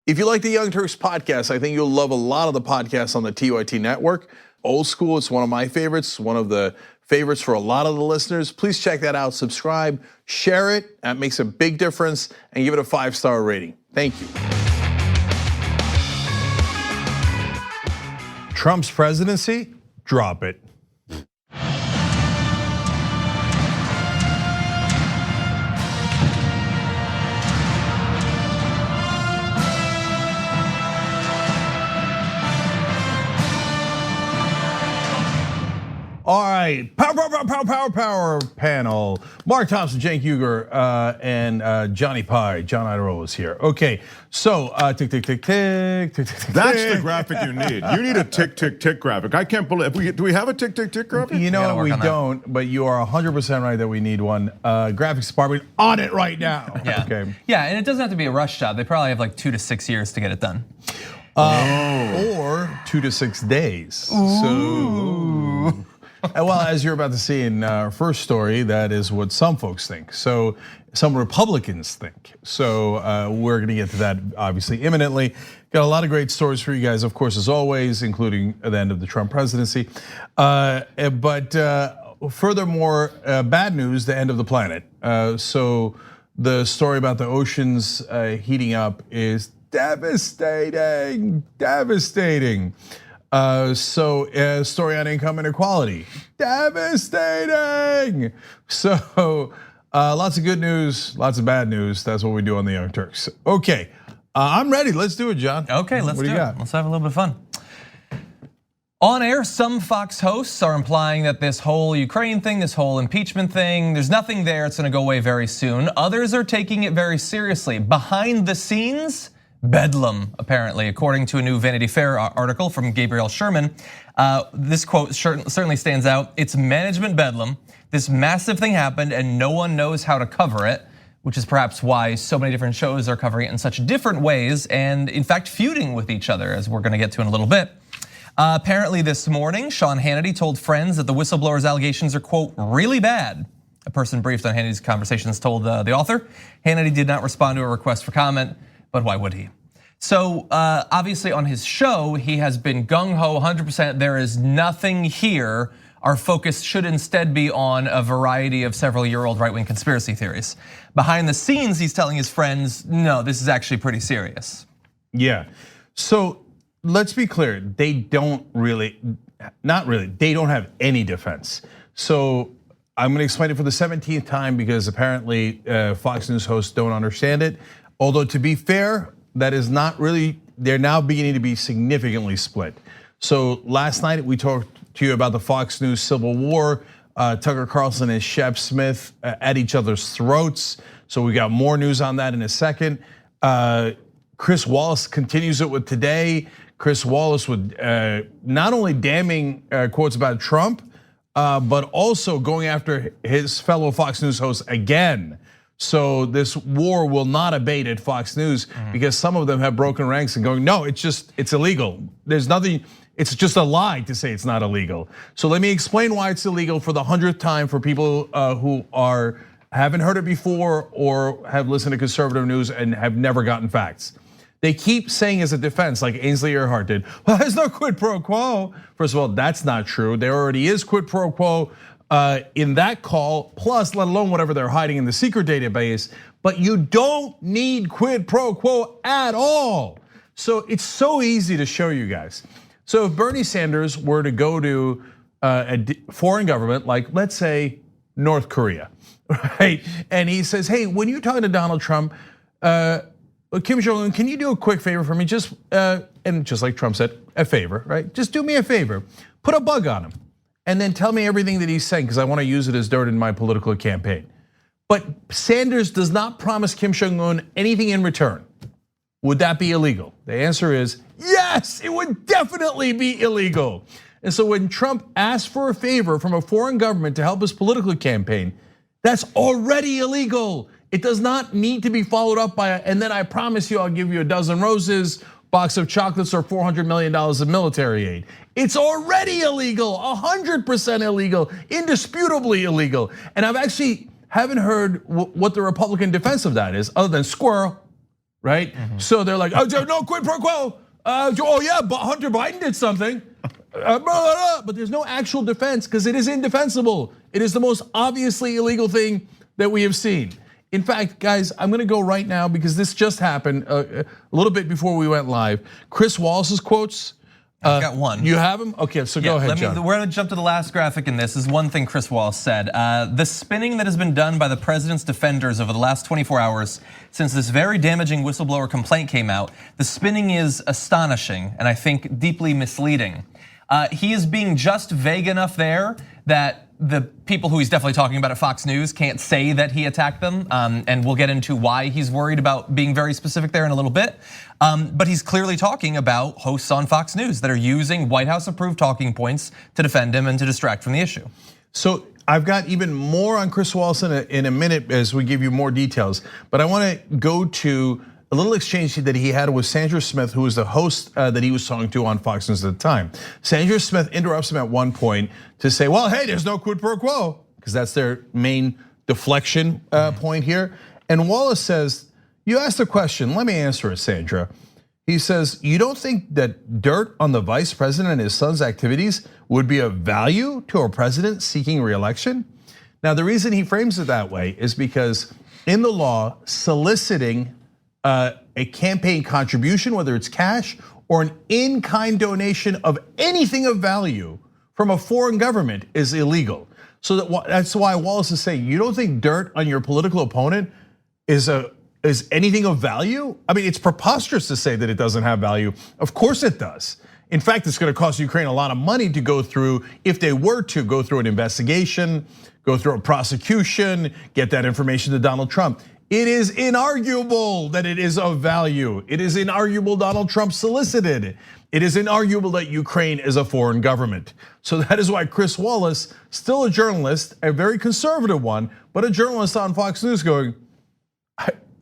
If you like the Young Turks podcast, I think you'll love a lot of the podcasts on the TYT network. Old School, it's one of my favorites, one of the favorites for a lot of the listeners. Please check that out, subscribe, share it. That makes a big difference, and give it a 5-star rating. Thank you. Trump's presidency? Drop it. All right, power panel. Mark Thompson, Cenk Uygur, and Johnny Pie. John Iadarola is here. Okay, so tick, tick, tick, tick, tick, tick. That's the graphic you need. You need a tick, tick, tick graphic. I can't believe, do we have a tick, tick, tick graphic? You know, we don't, but you are 100% right that we need one. Graphics department on it right now. Yeah. Okay. Yeah, and it doesn't have to be a rush job. They probably have like 2 to 6 years to get it done. Or 2 to 6 days. Ooh. So. Well, as you're about to see in our first story, that is what some folks think. So some Republicans think. So we're going to get to that obviously imminently. Got a lot of great stories for you guys, of course, as always, including the end of the Trump presidency. But furthermore, bad news, the end of the planet. So the story about the oceans heating up is devastating, devastating. So a story on income inequality, devastating. So lots of good news, lots of bad news. That's what we do on the Young Turks. Okay, I'm ready. Let's do it, John. Okay, let's do it. Let's have a little bit of fun. On air, some Fox hosts are implying that this whole Ukraine thing, this whole impeachment thing, there's nothing there. It's going to go away very soon. Others are taking it very seriously. Behind the scenes, bedlam, apparently, according to a new Vanity Fair article from Gabriel Sherman. This quote certainly stands out. It's management bedlam. This massive thing happened and no one knows how to cover it, which is perhaps why so many different shows are covering it in such different ways and in fact feuding with each other, as we're gonna get to in a little bit. Apparently this morning, Sean Hannity told friends that the whistleblower's allegations are, quote, really bad. A person briefed on Hannity's conversations told the author. Hannity did not respond to a request for comment, but why would he? So obviously on his show, he has been gung-ho 100%. There is nothing here. Our focus should instead be on a variety of several-year-old right-wing conspiracy theories. Behind the scenes, he's telling his friends, no, this is actually pretty serious. Yeah, so let's be clear. They don't really, not really, they don't have any defense. So I'm gonna explain it for the 17th time because apparently Fox News hosts don't understand it. Although to be fair, that is not really, they're now beginning to be significantly split. So last night we talked to you about the Fox News civil war, Tucker Carlson and Shep Smith at each other's throats. So we got more news on that in a second. Chris Wallace continues it with today. Chris Wallace with not only damning quotes about Trump, but also going after his fellow Fox News hosts again. So this war will not abate at Fox News because some of them have broken ranks and going, no, it's illegal. There's nothing, it's just a lie to say it's not illegal. So let me explain why it's illegal for the 100th time for people who haven't heard it before or have listened to conservative news and have never gotten facts. They keep saying as a defense, like Ainsley Earhardt did, well, there's no quid pro quo. First of all, that's not true. There already is quid pro quo in that call, plus let alone whatever they're hiding in the secret database, but you don't need quid pro quo at all. So it's so easy to show you guys. So if Bernie Sanders were to go to a foreign government, like let's say North Korea, right? And he says, hey, when you're talking to Donald Trump, Kim Jong-un, can you do a quick favor for me? Just, and just like Trump said, a favor, right? Just do me a favor, put a bug on him. And then tell me everything that he's saying because I want to use it as dirt in my political campaign. But Sanders does not promise Kim Jong-un anything in return. Would that be illegal? The answer is yes, it would definitely be illegal. And so when Trump asks for a favor from a foreign government to help his political campaign, that's already illegal. It does not need to be followed up by, and then I promise you I'll give you a dozen roses, box of chocolates, or $400 million of military aid. It's already illegal, 100% illegal, indisputably illegal. And I've actually haven't heard what the Republican defense of that is, other than squirrel, right? So they're like, oh, no quid pro quo. Oh yeah, but Hunter Biden did something. But there's no actual defense because it is indefensible. It is the most obviously illegal thing that we have seen. In fact, guys, I'm gonna go right now because this just happened a little bit before we went live. Chris Wallace's quotes. I've got one. You have them? Okay, so go ahead, John. We're gonna jump to the last graphic in this. Is one thing Chris Wallace said. The spinning that has been done by the president's defenders over the last 24 hours since this very damaging whistleblower complaint came out, the spinning is astonishing and I think deeply misleading. He is being just vague enough there that the people who he's definitely talking about at Fox News can't say that he attacked them, and we'll get into why he's worried about being very specific there in a little bit. But he's clearly talking about hosts on Fox News that are using White House approved talking points to defend him and to distract from the issue. So I've got even more on Chris Wallace in a minute as we give you more details, but I wanna go to a little exchange that he had with Sandra Smith, who was the host that he was talking to on Fox News at the time. Sandra Smith interrupts him at one point to say, well, hey, there's no quid pro quo, because that's their main deflection point here. And Wallace says, you asked a question, let me answer it, Sandra. He says, you don't think that dirt on the vice president and his son's activities would be of value to a president seeking re-election? Now, the reason he frames it that way is because in the law, soliciting a campaign contribution, whether it's cash or an in-kind donation of anything of value from a foreign government is illegal. So that's why Wallace is saying, you don't think dirt on your political opponent is anything of value? I mean, it's preposterous to say that it doesn't have value. Of course it does. In fact, it's gonna cost Ukraine a lot of money to go through, if they were to go through an investigation, go through a prosecution, get that information to Donald Trump. It is inarguable that it is of value. It is inarguable Donald Trump solicited. It is inarguable that Ukraine is a foreign government. So that is why Chris Wallace, still a journalist, a very conservative one, but a journalist on Fox News going,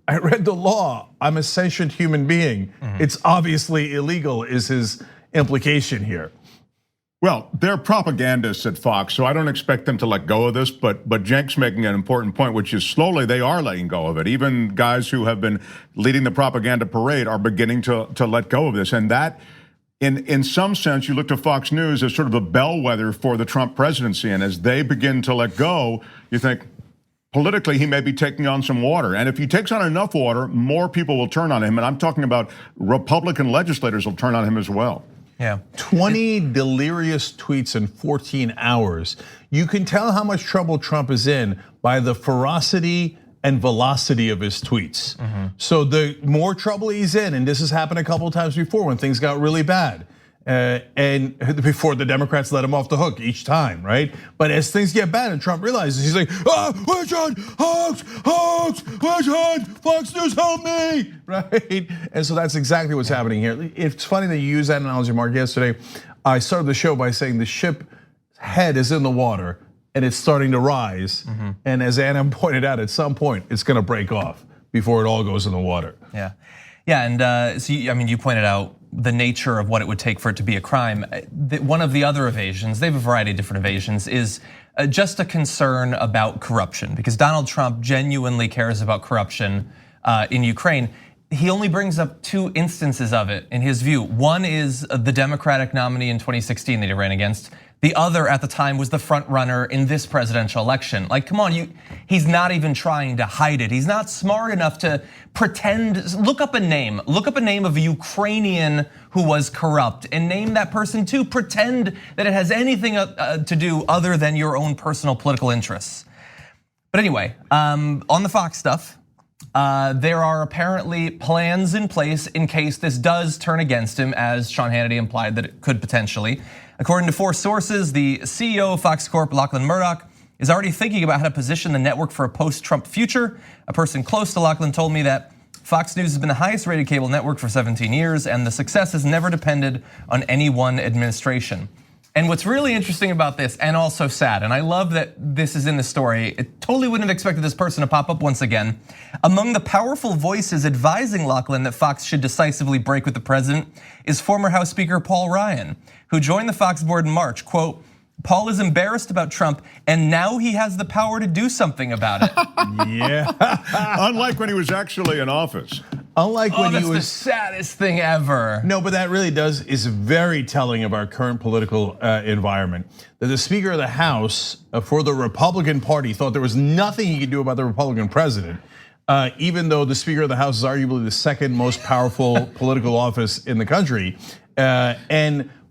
I read the law, I'm a sentient human being. It's obviously illegal is his implication here. Well, they're propagandists at Fox, so I don't expect them to let go of this, but Cenk's making an important point, which is slowly they are letting go of it. Even guys who have been leading the propaganda parade are beginning to let go of this. And that, in some sense, you look to Fox News as sort of a bellwether for the Trump presidency. And as they begin to let go, you think, politically, he may be taking on some water. And if he takes on enough water, more people will turn on him. And I'm talking about Republican legislators will turn on him as well. Yeah. 20 delirious tweets in 14 hours. You can tell how much trouble Trump is in by the ferocity and velocity of his tweets. So the more trouble he's in, and this has happened a couple of times before when things got really bad. And before the Democrats let him off the hook each time, right? But as things get bad and Trump realizes, he's like, witch hunt, hoax, witch hunt, Fox News, help me, right? And so that's exactly what's happening here. It's funny that you used that analogy, Mark, yesterday. I started the show by saying the ship head is in the water and it's starting to rise. And as Anna pointed out, at some point, it's gonna break off before it all goes in the water. Yeah, and so you pointed out the nature of what it would take for it to be a crime. One of the other evasions, they have a variety of different evasions, is just a concern about corruption, because Donald Trump genuinely cares about corruption in Ukraine. He only brings up 2 instances of it in his view. One is the Democratic nominee in 2016 that he ran against. The other at the time was the front runner in this presidential election. Like, come on, he's not even trying to hide it. He's not smart enough to pretend, look up a name of a Ukrainian who was corrupt and name that person too. Pretend that it has anything to do other than your own personal political interests. But anyway, on the Fox stuff, there are apparently plans in place in case this does turn against him, as Sean Hannity implied that it could potentially. According to 4 sources, the CEO of Fox Corp, Lachlan Murdoch, is already thinking about how to position the network for a post-Trump future. A person close to Lachlan told me that Fox News has been the highest rated cable network for 17 years, and the success has never depended on any one administration. And what's really interesting about this, and also sad, and I love that this is in the story, it totally wouldn't have expected this person to pop up once again. Among the powerful voices advising Lachlan that Fox should decisively break with the president is former House Speaker Paul Ryan, who joined the Fox board in March. Quote, Paul is embarrassed about Trump, and now he has the power to do something about it. Yeah. Unlike when he was actually in office. unlike when that's he was the saddest thing ever. No, but that really is very telling of our current political environment. That the Speaker of the House for the Republican Party thought there was nothing he could do about the Republican president, even though the Speaker of the House is arguably the second most powerful political office in the country.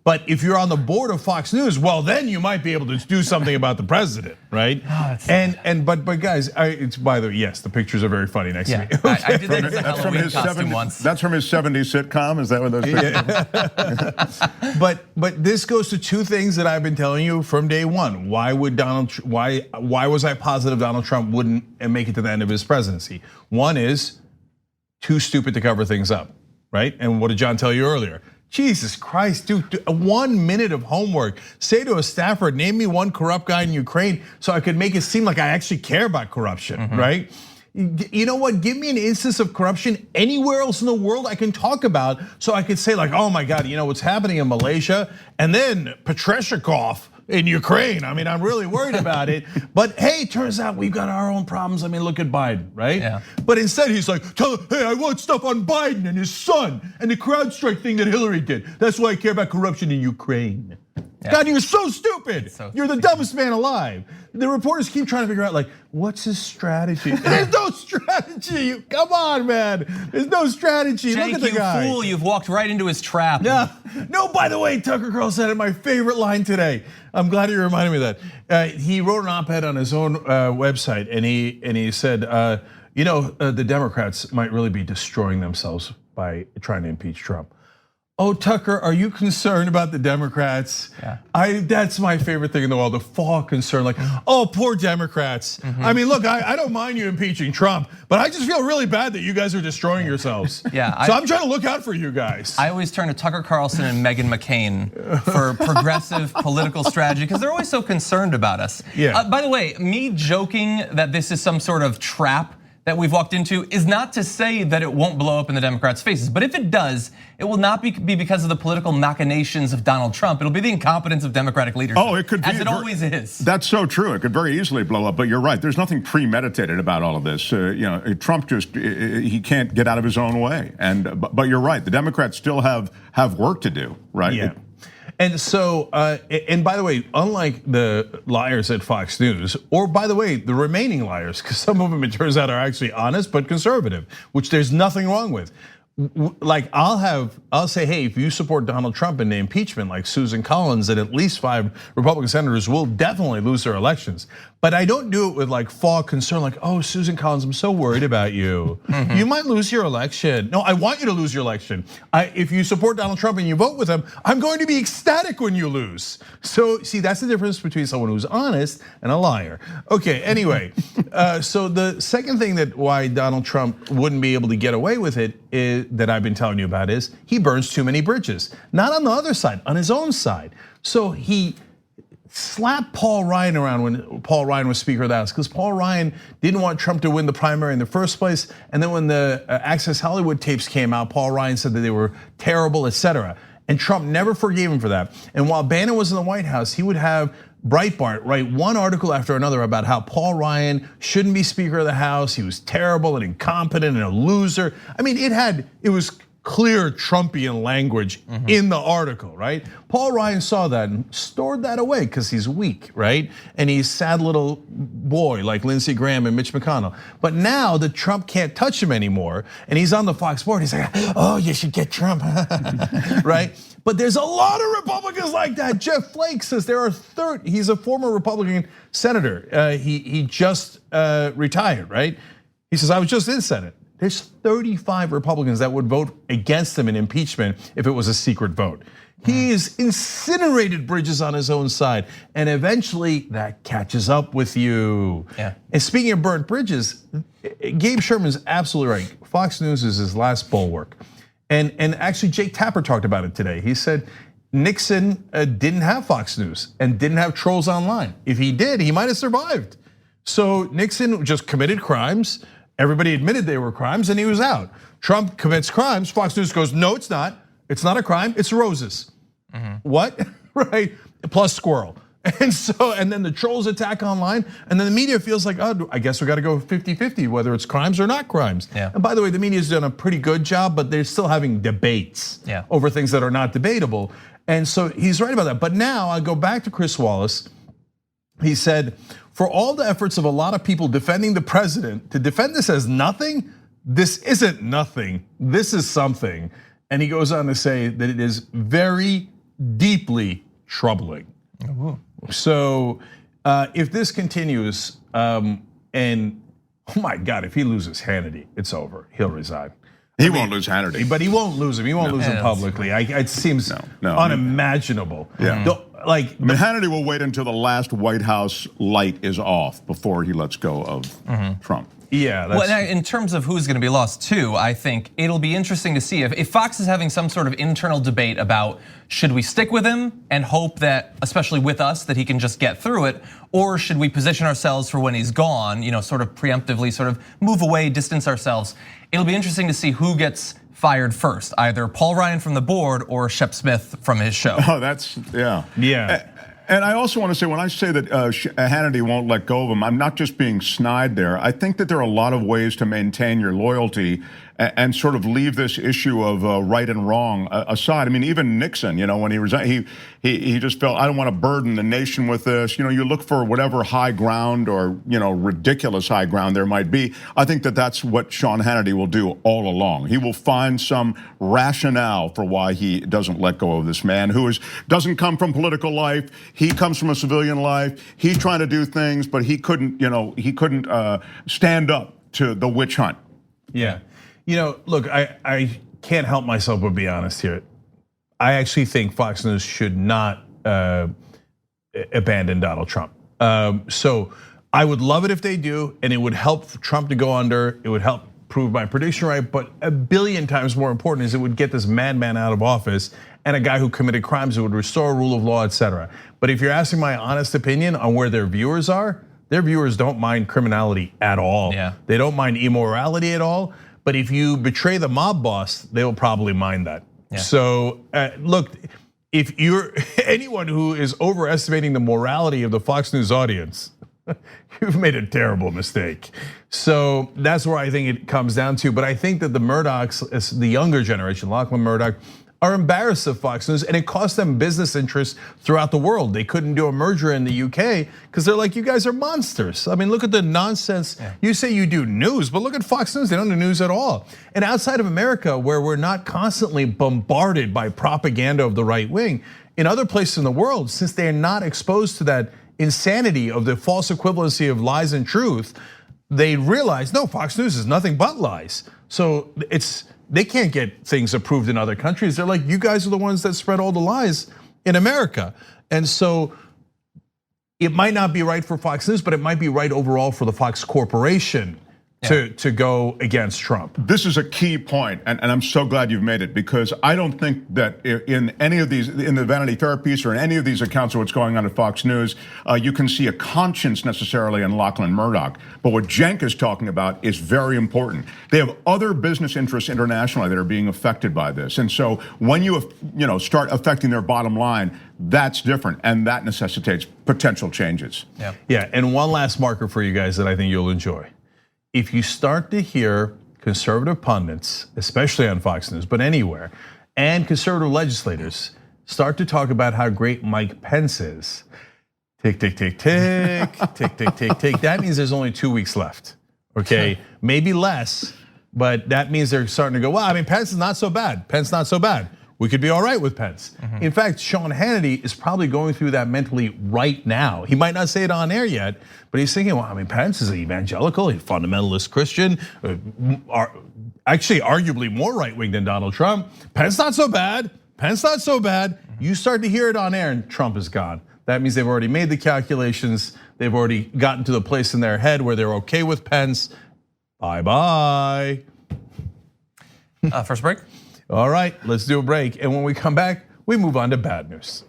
But if you're on the board of Fox News, well, then you might be able to do something about the president, right? But guys, it's by the way, yes, the pictures are very funny next to me. I did that as a Halloween costume once. That's from his 70s sitcom. Is that what those pictures are? But this goes to two things that I've been telling you from day one. Why was I positive Donald Trump wouldn't make it to the end of his presidency? One is too stupid to cover things up, right? And what did John tell you earlier? Jesus Christ, dude, 1 minute of homework. Say to a staffer, name me one corrupt guy in Ukraine so I could make it seem like I actually care about corruption, right? You know what, give me an instance of corruption anywhere else in the world I can talk about so I could say like, oh my God, you know what's happening in Malaysia? And then Patrashikov in Ukraine. I mean, I'm really worried about it. But hey, turns out we've got our own problems. I mean, look at Biden, right? Yeah. But instead he's like, hey, I want stuff on Biden and his son and the CrowdStrike thing that Hillary did. That's why I care about corruption in Ukraine. Yeah. God, you're so stupid. You're the dumbest man alive. The reporters keep trying to figure out like, what's his strategy? There's no strategy. Come on, man. There's no strategy. Cenk, look at the guy. You fool, you've walked right into his trap. Yeah. No, by the way, Tucker Carlson said it, my favorite line today. I'm glad you reminded me of that. He wrote an op-ed on his own website and he said, the Democrats might really be destroying themselves by trying to impeach Trump. Oh, Tucker, are you concerned about the Democrats? Yeah. That's my favorite thing in the world, the fall concern. Like, oh, poor Democrats. I mean, look, I don't mind you impeaching Trump, but I just feel really bad that you guys are destroying yourselves. Yeah, so I'm trying to look out for you guys. I always turn to Tucker Carlson and Meghan McCain for progressive political strategy because they're always so concerned about us. Yeah. By the way, me joking that this is some sort of trap that we've walked into is not to say that it won't blow up in the Democrats' faces. But if it does, it will not be because of the political machinations of Donald Trump. It'll be the incompetence of Democratic leadership. Oh, it could be. As it always is. That's so true. It could very easily blow up, but you're right. There's nothing premeditated about all of this. Trump he can't get out of his own way. But you're right. The Democrats still have work to do, right? Yeah. And so, and by the way, unlike the liars at Fox News, or by the way, the remaining liars, because some of them it turns out are actually honest but conservative, which there's nothing wrong with. Like I'll say, hey, if you support Donald Trump in the impeachment, like Susan Collins and at least 5 Republican senators will definitely lose their elections. But I don't do it with like faux concern, like, oh, Susan Collins, I'm so worried about you. You might lose your election. No, I want you to lose your election. If you support Donald Trump and you vote with him, I'm going to be ecstatic when you lose. So see, that's the difference between someone who's honest and a liar. Okay, anyway, so the second thing that why Donald Trump wouldn't be able to get away with it is, that I've been telling you about is he burns too many bridges. Not on the other side, on his own side. So he slapped Paul Ryan around when Paul Ryan was Speaker of the House because Paul Ryan didn't want Trump to win the primary in the first place. And then when the Access Hollywood tapes came out, Paul Ryan said that they were terrible, etc. And Trump never forgave him for that. And while Bannon was in the White House, he would have Breitbart write one article after another about how Paul Ryan shouldn't be Speaker of the House. He was terrible and incompetent and a loser. I mean, it was clear Trumpian language in the article, right? Paul Ryan saw that and stored that away because he's weak, right? And he's a sad little boy like Lindsey Graham and Mitch McConnell. But now that Trump can't touch him anymore and he's on the Fox board, he's like, oh, you should get Trump, right? But there's a lot of Republicans like that. Jeff Flake says there are 30, he's a former Republican senator. He just retired, right? He says, I was just in Senate. There's 35 Republicans that would vote against him in impeachment if it was a secret vote. He's incinerated bridges on his own side, and eventually that catches up with you. Yeah. And speaking of burnt bridges, Gabe Sherman's absolutely right. Fox News is his last bulwark. And actually Jake Tapper talked about it today. He said Nixon didn't have Fox News and didn't have trolls online. If he did, he might have survived. So Nixon just committed crimes. Everybody admitted they were crimes and he was out. Trump commits crimes. Fox News goes, no, it's not. It's not a crime, it's roses. What? Right? Plus squirrel. And then the trolls attack online, and then the media feels like, oh, I guess we got to go 50-50, whether it's crimes or not crimes. Yeah. And by the way, the media's done a pretty good job, but they're still having debates over things that are not debatable. And so he's right about that. But now I go back to Chris Wallace. He said, for all the efforts of a lot of people defending the president, to defend this as nothing, this isn't nothing, this is something. And he goes on to say that it is very deeply troubling. Ooh. So if this continues, and oh my God, if he loses Hannity, it's over. He'll resign. He won't lose Hannity. But he won't lose him. He won't lose him publicly. It seems unimaginable. Yeah. Hannity will wait until the last White House light is off before he lets go of Trump. Yeah. Well, in terms of who's going to be lost too, I think it'll be interesting to see if Fox is having some sort of internal debate about should we stick with him and hope that, especially with us, that he can just get through it, or should we position ourselves for when he's gone, sort of preemptively, sort of move away, distance ourselves. It'll be interesting to see who gets fired first, either Paul Ryan from the board or Shep Smith from his show. Oh, that's, yeah. Yeah. And I also want to say, when I say that Hannity won't let go of him, I'm not just being snide there. I think that there are a lot of ways to maintain your loyalty and sort of leave this issue of right and wrong aside. I mean, even Nixon, when he resigned, he just felt, I don't want to burden the nation with this. You look for whatever high ground or, ridiculous high ground there might be. I think that that's what Sean Hannity will do all along. He will find some rationale for why he doesn't let go of this man who doesn't come from political life. He comes from a civilian life. He's trying to do things, but he couldn't stand up to the witch hunt. Yeah. Look, I can't help myself but be honest here. I actually think Fox News should not abandon Donald Trump. So I would love it if they do, and it would help Trump to go under. It would help prove my prediction right, but a billion times more important is it would get this madman out of office and a guy who committed crimes. It would restore rule of law, etc. But if you're asking my honest opinion on where their viewers are, their viewers don't mind criminality at all. Yeah. They don't mind immorality at all. But if you betray the mob boss, they will probably mind that. Yeah. So look, if you're anyone who is overestimating the morality of the Fox News audience, you've made a terrible mistake. So that's where I think it comes down to. But I think that the Murdochs, the younger generation, Lachlan Murdoch, are embarrassed of Fox News, and it cost them business interests throughout the world. They couldn't do a merger in the UK because they're like, you guys are monsters. I mean, look at the nonsense. Yeah. You say you do news, but look at Fox News, they don't do news at all. And outside of America, where we're not constantly bombarded by propaganda of the right wing, in other places in the world, since they're not exposed to that insanity of the false equivalency of lies and truth, they realize, no, Fox News is nothing but lies. So they can't get things approved in other countries. They're like, you guys are the ones that spread all the lies in America. And so it might not be right for Fox News, but it might be right overall for the Fox Corporation to go against Trump. This is a key point, and I'm so glad you've made it, because I don't think that in any of these, in the Vanity Fair piece or in any of these accounts of what's going on at Fox News, you can see a conscience necessarily in Lachlan Murdoch. But what Cenk is talking about is very important. They have other business interests internationally that are being affected by this. And so when you start affecting their bottom line, that's different, and that necessitates potential changes. Yeah, and one last marker for you guys that I think you'll enjoy. If you start to hear conservative pundits, especially on Fox News, but anywhere, and conservative legislators start to talk about how great Mike Pence is, tick, tick, tick, tick, tick, tick, tick, tick, that means there's only 2 weeks left, okay? Maybe less, but that means they're starting to go, well, I mean, Pence is not so bad. Pence not so bad. We could be all right with Pence. In fact, Sean Hannity is probably going through that mentally right now. He might not say it on air yet, but he's thinking, well, I mean, Pence is an evangelical, a fundamentalist Christian, actually arguably more right-wing than Donald Trump. Pence not so bad, Pence not so bad. You start to hear it on air and Trump is gone. That means they've already made the calculations. They've already gotten to the place in their head where they're okay with Pence. Bye-bye. First break. All right, let's do a break. And when we come back, we move on to bad news.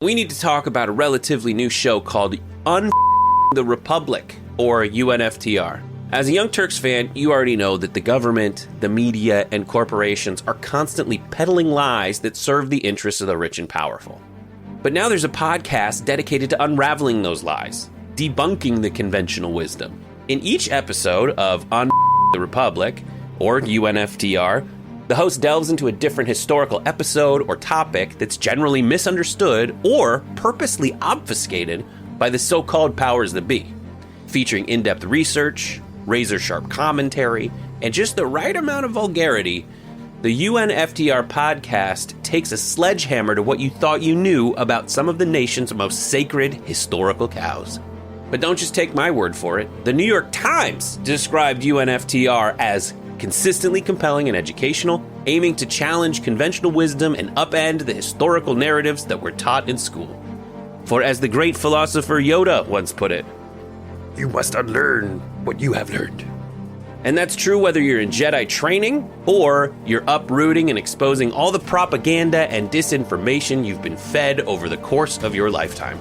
We need to talk about a relatively new show called the Republic, or UNFTR. As a Young Turks fan, you already know that the government, the media, and corporations are constantly peddling lies that serve the interests of the rich and powerful. But now there's a podcast dedicated to unraveling those lies, debunking the conventional wisdom. In each episode of On the Republic, or UNFTR, the host delves into a different historical episode or topic that's generally misunderstood or purposely obfuscated by the so-called powers that be, featuring in-depth research, razor-sharp commentary, and just the right amount of vulgarity. The UNFTR podcast takes a sledgehammer to what you thought you knew about some of the nation's most sacred historical cows. But don't just take my word for it. The New York Times described UNFTR as consistently compelling and educational, aiming to challenge conventional wisdom and upend the historical narratives that were taught in school. For as the great philosopher Yoda once put it, you must unlearn what you have learned. And that's true whether you're in Jedi training or you're uprooting and exposing all the propaganda and disinformation you've been fed over the course of your lifetime.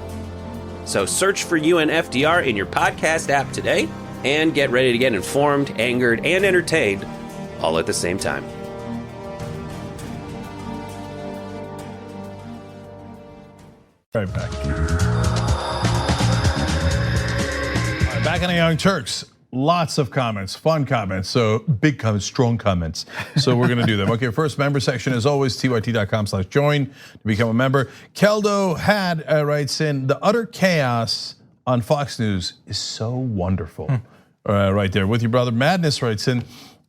So search for UNFDR in your podcast app today and get ready to get informed, angered, and entertained all at the same time. Right back. All right, back on the Young Turks. Lots of comments, fun comments, so big comments, strong comments. So we're gonna do them. Okay, first member section as always, tyt.com/join to become a member. Keldo had writes in, the utter chaos on Fox News is so wonderful. Right there with your brother. Madness writes in,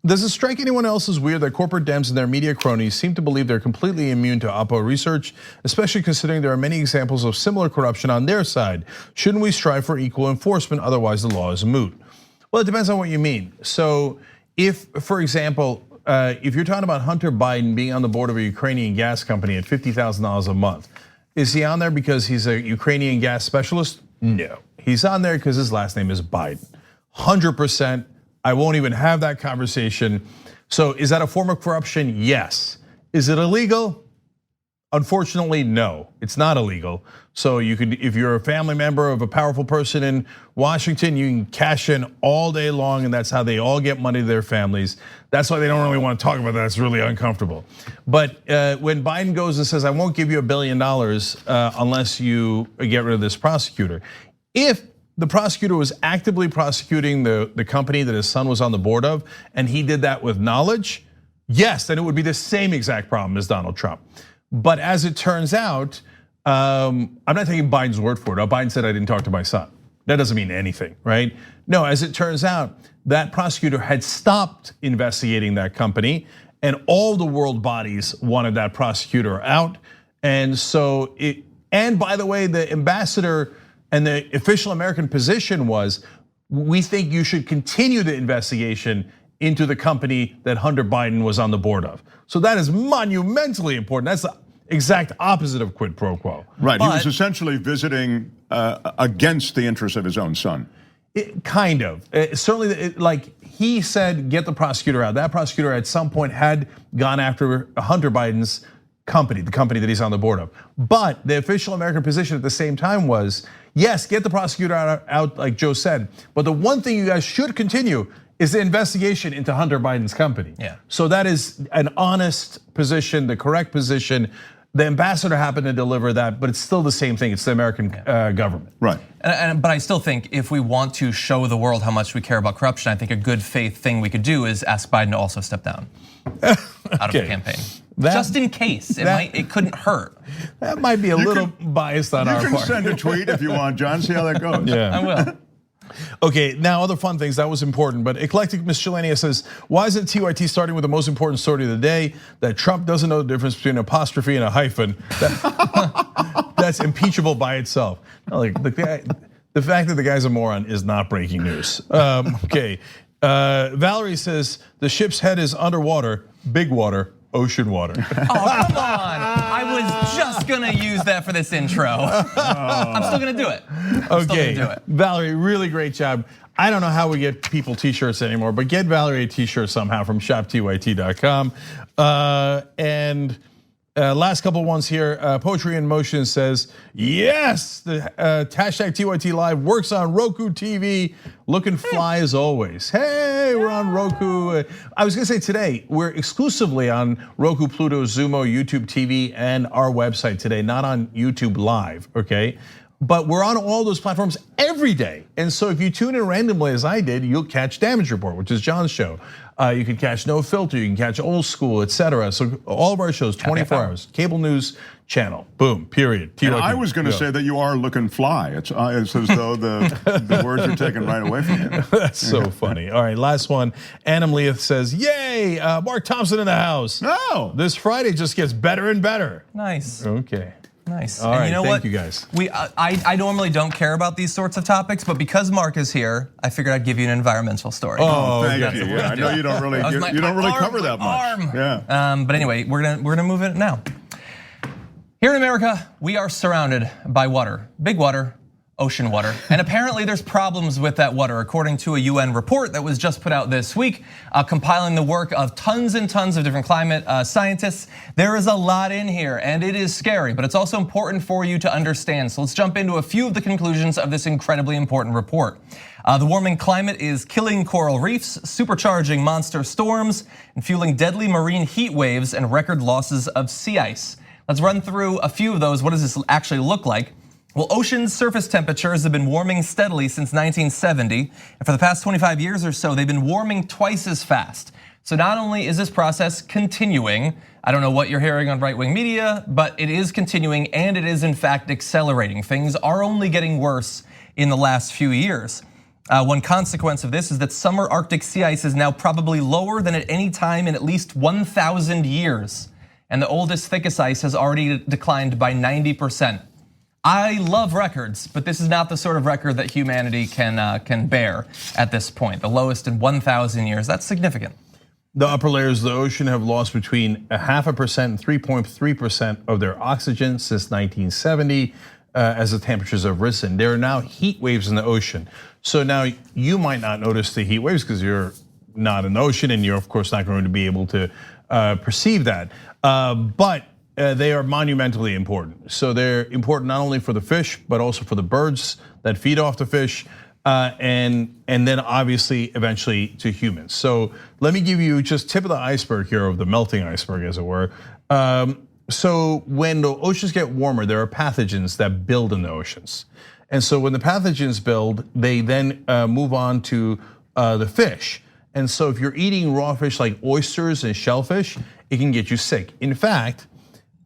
does it strike anyone else as weird that corporate Dems and their media cronies seem to believe they're completely immune to Oppo research, especially considering there are many examples of similar corruption on their side? Shouldn't we strive for equal enforcement, otherwise the law is moot? Well, it depends on what you mean. So if, for example, if you're talking about Hunter Biden being on the board of a Ukrainian gas company at $50,000 a month, is he on there because he's a Ukrainian gas specialist? No, he's on there because his last name is Biden. 100%, I won't even have that conversation. So is that a form of corruption? Yes. Is it illegal? Unfortunately, no, it's not illegal. So you could, if you're a family member of a powerful person in Washington, you can cash in all day long, and that's how they all get money to their families. That's why they don't really want to talk about that. It's really uncomfortable. But when Biden goes and says, I won't give you $1 billion unless you get rid of this prosecutor. If the prosecutor was actively prosecuting the company that his son was on the board of, and he did that with knowledge, yes, then it would be the same exact problem as Donald Trump. But as it turns out, I'm not taking Biden's word for it. Biden said I didn't talk to my son. That doesn't mean anything, right? No, as it turns out, that prosecutor had stopped investigating that company, and all the world bodies wanted that prosecutor out. And so and by the way, the ambassador and the official American position was, we think you should continue the investigation into the company that Hunter Biden was on the board of. So that is monumentally important. That's the exact opposite of quid pro quo. Right, he was essentially visiting against the interests of his own son. Kind of, certainly, like he said, get the prosecutor out. That prosecutor at some point had gone after Hunter Biden's company, the company that he's on the board of. But the official American position at the same time was, yes, get the prosecutor out, like Joe said. But the one thing you guys should continue is the investigation into Hunter Biden's company. Yeah. So that is an honest position, the correct position. The ambassador happened to deliver that, but it's still the same thing. It's the American government. Right. But I still think if we want to show the world how much we care about corruption, I think a good faith thing we could do is ask Biden to also step down out of the campaign. Just in case, it couldn't hurt. That might be a little biased on our part. You can send a tweet if you want, John, see how that goes. Yeah. I will. Okay, now other fun things, that was important, but Eclectic Miscellanea says, why isn't TYT starting with the most important story of the day, that Trump doesn't know the difference between an apostrophe and a hyphen? That's impeachable by itself. Like the fact that the guy's a moron is not breaking news. Okay, Valerie says, the ship's head is underwater, big water, ocean water. Oh, come on. I was just gonna use that for this intro. I'm still gonna do it. Okay, Valerie, really great job. I don't know how we get people t-shirts anymore, but get Valerie a t-shirt somehow from shoptyt.com. And Last couple ones here. Poetry in Motion says, yes, the hashtag TYT Live works on Roku TV. Looking fly as always. Hey, we're on Roku. I was gonna say today, we're exclusively on Roku, Pluto, Zumo, YouTube TV, and our website today, not on YouTube Live, okay? But we're on all those platforms every day. And so if you tune in randomly as I did, you'll catch Damage Report, which is John's show. You can catch No Filter, you can catch Old School, etc. So all of our shows, 24 hours. Cable news channel, boom, period. And I was gonna say that you are looking fly. It's as though the words are taken right away from you. That's so funny. All right, last one. Annam Leith says, yay, Mark Thompson in the house. Oh. This Friday just gets better and better. Nice. Okay. Nice. All and right, you know thank what? you guys. I normally don't care about these sorts of topics, but because Mark is here, I figured I'd give you an environmental story. Oh, thank you. Yeah, I know you don't really cover that much. Yeah. But anyway, we're gonna move it now. Here in America, we are surrounded by water, big water, ocean water. And apparently there's problems with that water, according to a UN report that was just put out this week, compiling the work of tons and tons of different climate scientists. There is a lot in here and it is scary, but it's also important for you to understand. So let's jump into a few of the conclusions of this incredibly important report. The warming climate is killing coral reefs, supercharging monster storms, and fueling deadly marine heat waves and record losses of sea ice. Let's run through a few of those. What does this actually look like? Well, ocean surface temperatures have been warming steadily since 1970. And for the past 25 years or so, they've been warming twice as fast. So not only is this process continuing, I don't know what you're hearing on right-wing media, but it is continuing and it is in fact accelerating. Things are only getting worse in the last few years. One consequence of this is that summer Arctic sea ice is now probably lower than at any time in at least 1,000 years. And the oldest, thickest ice has already declined by 90%. I love records, but this is not the sort of record that humanity can bear at this point. The lowest in 1,000 years, that's significant. The upper layers of the ocean have lost between 0.5% and 3.3% of their oxygen since 1970 as the temperatures have risen. There are now heat waves in the ocean. So now you might not notice the heat waves because you're not in the ocean and you're of course not going to be able to perceive that. But they are monumentally important. So they're important not only for the fish, but also for the birds that feed off the fish, and then obviously eventually to humans. So let me give you just tip of the iceberg here, of the melting iceberg as it were. So when the oceans get warmer, there are pathogens that build in the oceans. And so when the pathogens build, they then move on to the fish. And so if you're eating raw fish like oysters and shellfish, it can get you sick. In fact,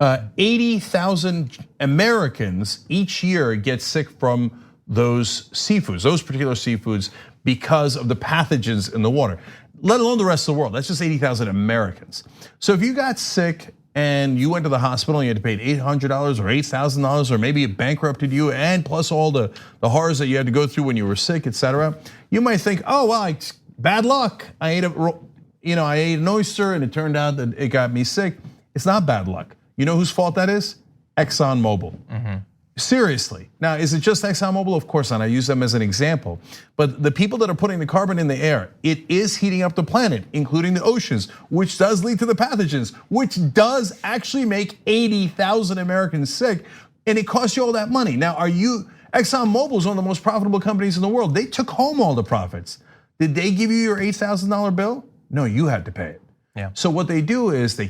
80,000 Americans each year get sick from those seafoods, those particular seafoods, because of the pathogens in the water, let alone the rest of the world. That's just 80,000 Americans. So if you got sick and you went to the hospital and you had to pay $800 or $8,000, or maybe it bankrupted you, and plus all the horrors that you had to go through when you were sick, etc., you might think, oh well, bad luck. I ate an oyster and it turned out that it got me sick. It's not bad luck. You know whose fault that is? ExxonMobil. Seriously. Now, is it just ExxonMobil? Of course not. I use them as an example. But the people that are putting the carbon in the air, it is heating up the planet, including the oceans, which does lead to the pathogens, which does actually make 80,000 Americans sick, and it costs you all that money. Now, ExxonMobil is one of the most profitable companies in the world. They took home all the profits. Did they give you your $8,000 bill? No, you had to pay it. Yeah. So what they do is they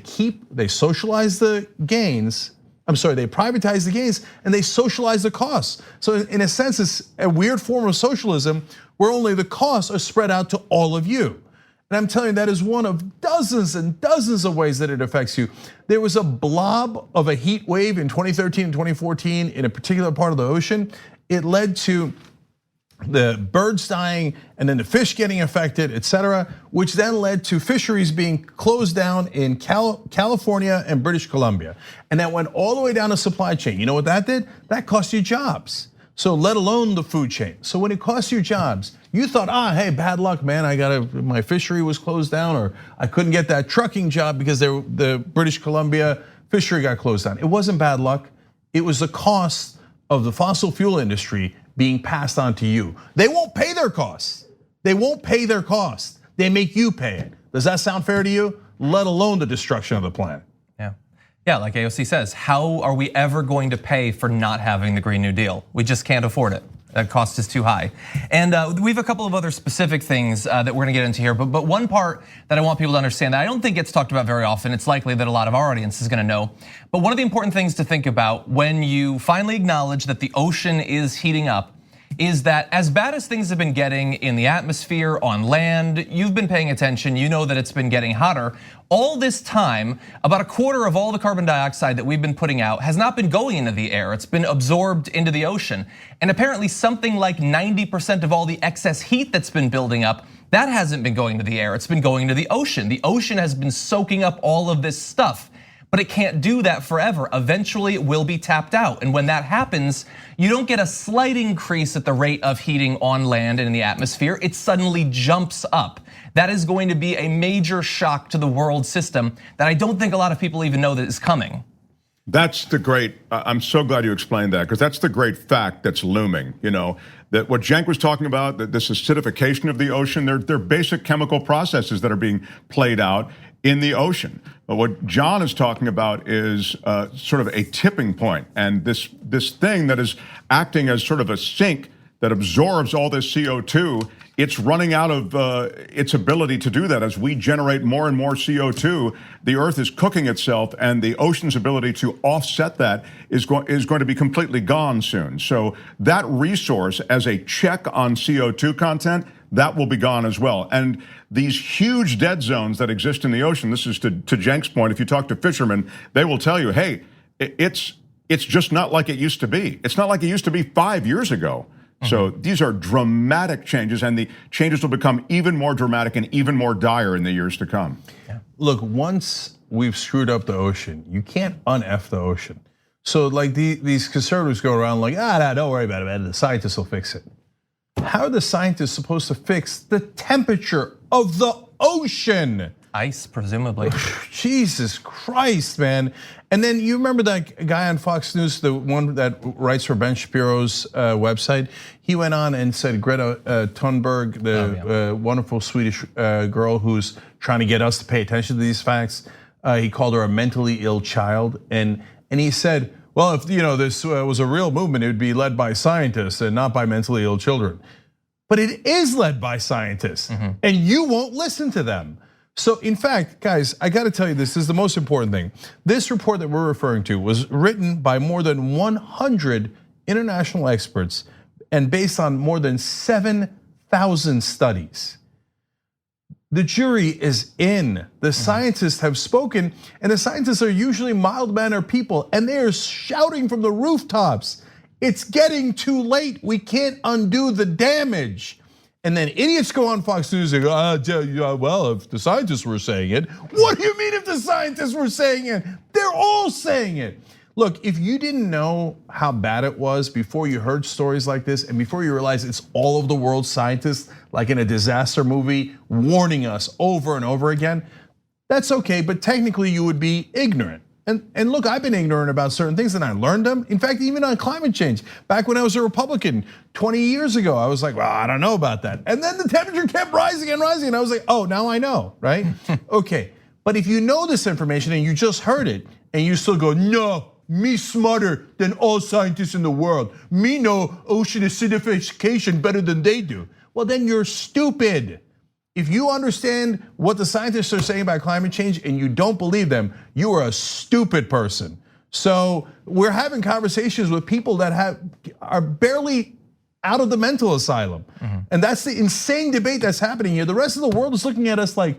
socialize the gains. They privatize the gains and they socialize the costs. So in a sense, it's a weird form of socialism where only the costs are spread out to all of you. And I'm telling you, that is one of dozens and dozens of ways that it affects you. There was a blob of a heat wave in 2013 and 2014 in a particular part of the ocean. It led to the birds dying and then the fish getting affected, etc., which then led to fisheries being closed down in California and British Columbia. And that went all the way down the supply chain. You know what that did? That cost you jobs. So let alone the food chain. So when it costs you jobs, you thought, hey, bad luck, man. My fishery was closed down, or I couldn't get that trucking job because the British Columbia fishery got closed down. It wasn't bad luck. It was the cost of the fossil fuel industry being passed on to you. They won't pay their costs. They won't pay their costs. They make you pay it. Does that sound fair to you? Let alone the destruction of the planet. Yeah. Yeah, like AOC says, how are we ever going to pay for not having the Green New Deal? We just can't afford it. That cost is too high. And we have a couple of other specific things that we're gonna get into here, but one part that I want people to understand that I don't think gets talked about very often, it's likely that a lot of our audience is gonna know, but one of the important things to think about when you finally acknowledge that the ocean is heating up is that as bad as things have been getting in the atmosphere, on land, you've been paying attention, you know that it's been getting hotter. All this time, about a quarter of all the carbon dioxide that we've been putting out has not been going into the air, it's been absorbed into the ocean. And apparently something like 90% of all the excess heat that's been building up, that hasn't been going to the air, it's been going to the ocean. The ocean has been soaking up all of this stuff. But it can't do that forever. Eventually it will be tapped out. And when that happens, you don't get a slight increase at the rate of heating on land and in the atmosphere, it suddenly jumps up. That is going to be a major shock to the world system that I don't think a lot of people even know that is coming. That's the great, I'm so glad you explained that, because that's the great fact that's looming, that what Cenk was talking about, that this acidification of the ocean, they're basic chemical processes that are being played out in the ocean. But what John is talking about is sort of a tipping point, and this thing that is acting as sort of a sink that absorbs all this CO2, it's running out of its ability to do that. As we generate more and more CO2, the Earth is cooking itself, and the ocean's ability to offset that is going to be completely gone soon. So that resource, as a check on CO2 content, that will be gone as well. And these huge dead zones that exist in the ocean, this is to Cenk's point, if you talk to fishermen, they will tell you, hey, it's just not like it used to be. It's not like it used to be 5 years ago. So these are dramatic changes, and the changes will become even more dramatic and even more dire in the years to come. Yeah. Look, once we've screwed up the ocean, you can't un-F the ocean. So like these conservatives go around like, no, don't worry about it, man. The scientists will fix it. How are the scientists supposed to fix the temperature of the ocean? Ice, presumably. Jesus Christ, man. And then you remember that guy on Fox News, the one that writes for Ben Shapiro's website? He went on and said Greta Thunberg, the wonderful Swedish girl who's trying to get us to pay attention to these facts, he called her a mentally ill child. And he said, well, if this was a real movement, it would be led by scientists and not by mentally ill children. But it is led by scientists, and you won't listen to them. So in fact, guys, I gotta tell you this is the most important thing. This report that we're referring to was written by more than 100 international experts and based on more than 7,000 studies. The jury is in. The scientists have spoken, and the scientists are usually mild-mannered people, and they are shouting from the rooftops, it's getting too late, we can't undo the damage. And then idiots go on Fox News and go, well, if the scientists were saying it. What do you mean if the scientists were saying it? They're all saying it. Look, if you didn't know how bad it was before you heard stories like this, and before you realize it's all of the world's scientists, like in a disaster movie, warning us over and over again, that's okay, but technically you would be ignorant. And look, I've been ignorant about certain things and I learned them. In fact, even on climate change, back when I was a Republican 20 years ago, I was like, well, I don't know about that. And then the temperature kept rising and rising, and I was like, oh, now I know, right? Okay, but if you know this information and you just heard it, and you still go, no, me smarter than all scientists in the world. Me know ocean acidification better than they do. Well, then you're stupid. If you understand what the scientists are saying about climate change and you don't believe them, you are a stupid person. So we're having conversations with people that are barely out of the mental asylum. And that's the insane debate that's happening here. The rest of the world is looking at us like,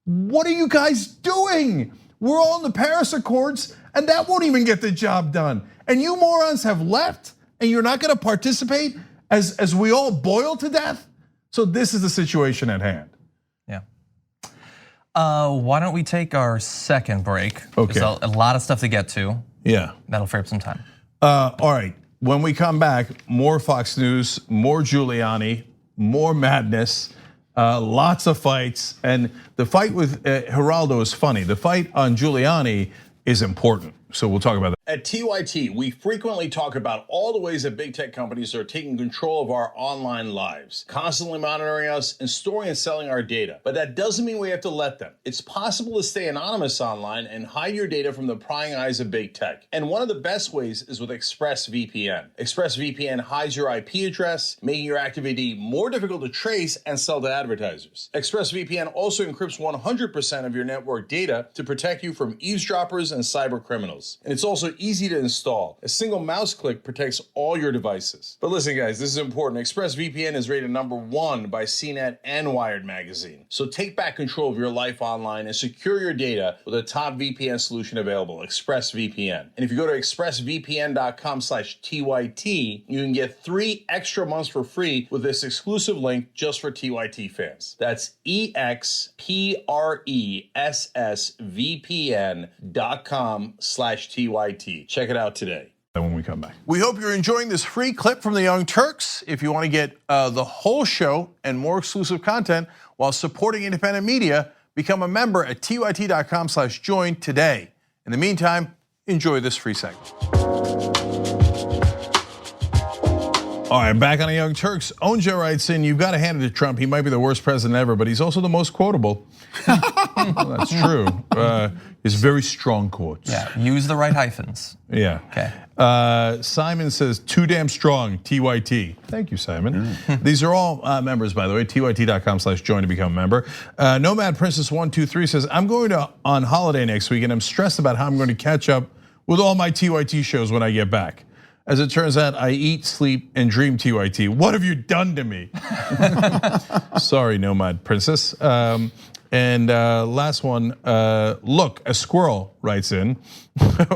what are you guys doing? We're all in the Paris Accords, and that won't even get the job done. And you morons have left, and you're not gonna participate as we all boil to death? So this is the situation at hand. Yeah. Why don't we take our second break? Okay. There's a lot of stuff to get to. Yeah. That'll free up some time. All right, when we come back, more Fox News, more Giuliani, more madness, lots of fights. And the fight with Geraldo is funny. The fight on Giuliani is important. So we'll talk about that. At TYT, we frequently talk about all the ways that big tech companies are taking control of our online lives, constantly monitoring us and storing and selling our data. But that doesn't mean we have to let them. It's possible to stay anonymous online and hide your data from the prying eyes of big tech. And one of the best ways is with ExpressVPN. ExpressVPN hides your IP address, making your activity more difficult to trace and sell to advertisers. ExpressVPN also encrypts 100% of your network data to protect you from eavesdroppers and cyber criminals. And it's also easy to install. A single mouse click protects all your devices. But listen, guys, this is important. ExpressVPN is rated #1 by CNET and Wired magazine. So take back control of your life online and secure your data with a top VPN solution available, ExpressVPN. And if you go to expressvpn.com/TYT, you can get 3 extra months for free with this exclusive link just for TYT fans. That's expressvpn.com/TYT. Check it out today. When we come back. We hope you're enjoying this free clip from the Young Turks. If you want to get the whole show and more exclusive content while supporting independent media, become a member at tyt.com/join today. In the meantime, enjoy this free segment. All right, back on the Young Turks. Onja writes in, you've got to hand it to Trump. He might be the worst president ever, but he's also the most quotable. Well, that's true. He's very strong quotes. Yeah, use the right hyphens. Yeah. Okay. Simon says, too damn strong, TYT. Thank you, Simon. These are all members, by the way, tyt.com/join to become a member. Nomad Princess 123 says, I'm going on holiday next week and I'm stressed about how I'm going to catch up with all my TYT shows when I get back. As it turns out, I eat, sleep, and dream TYT. What have you done to me? Sorry, Nomad Princess. And last one, look, a squirrel writes in.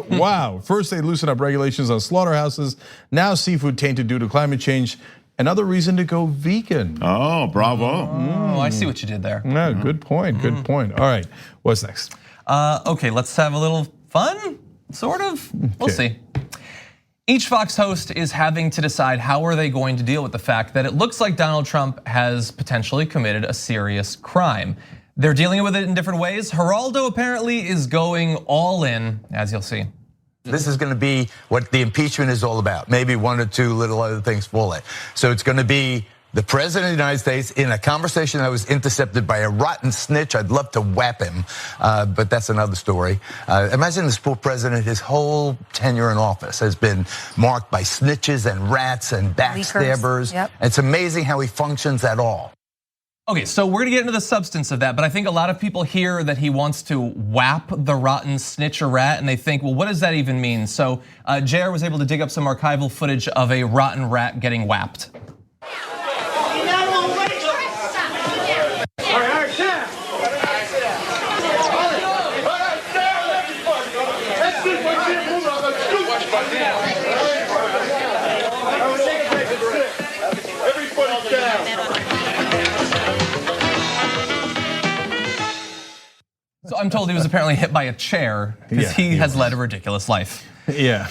Wow, first they loosen up regulations on slaughterhouses, now seafood tainted due to climate change. Another reason to go vegan. Oh, bravo. Oh, I see what you did there. No, good point, good point. All right, what's next? Okay, let's have a little fun, sort of. We'll see. Each Fox host is having to decide how are they going to deal with the fact that it looks like Donald Trump has potentially committed a serious crime. They're dealing with it in different ways. Geraldo apparently is going all in, as you'll see. This is going to be what the impeachment is all about. Maybe 1 or 2 little other things fall in. So it's going to be the president of the United States in a conversation that was intercepted by a rotten snitch. I'd love to whap him, but that's another story. Imagine this poor president, his whole tenure in office has been marked by snitches and rats and backstabbers. Yep. It's amazing how he functions at all. Okay, so we're gonna get into the substance of that, but I think a lot of people hear that he wants to whap the rotten snitch or rat, and they think, well, what does that even mean? So JR was able to dig up some archival footage of a rotten rat getting whapped. So I'm told he was apparently hit by a chair because he has led a ridiculous life. Yeah,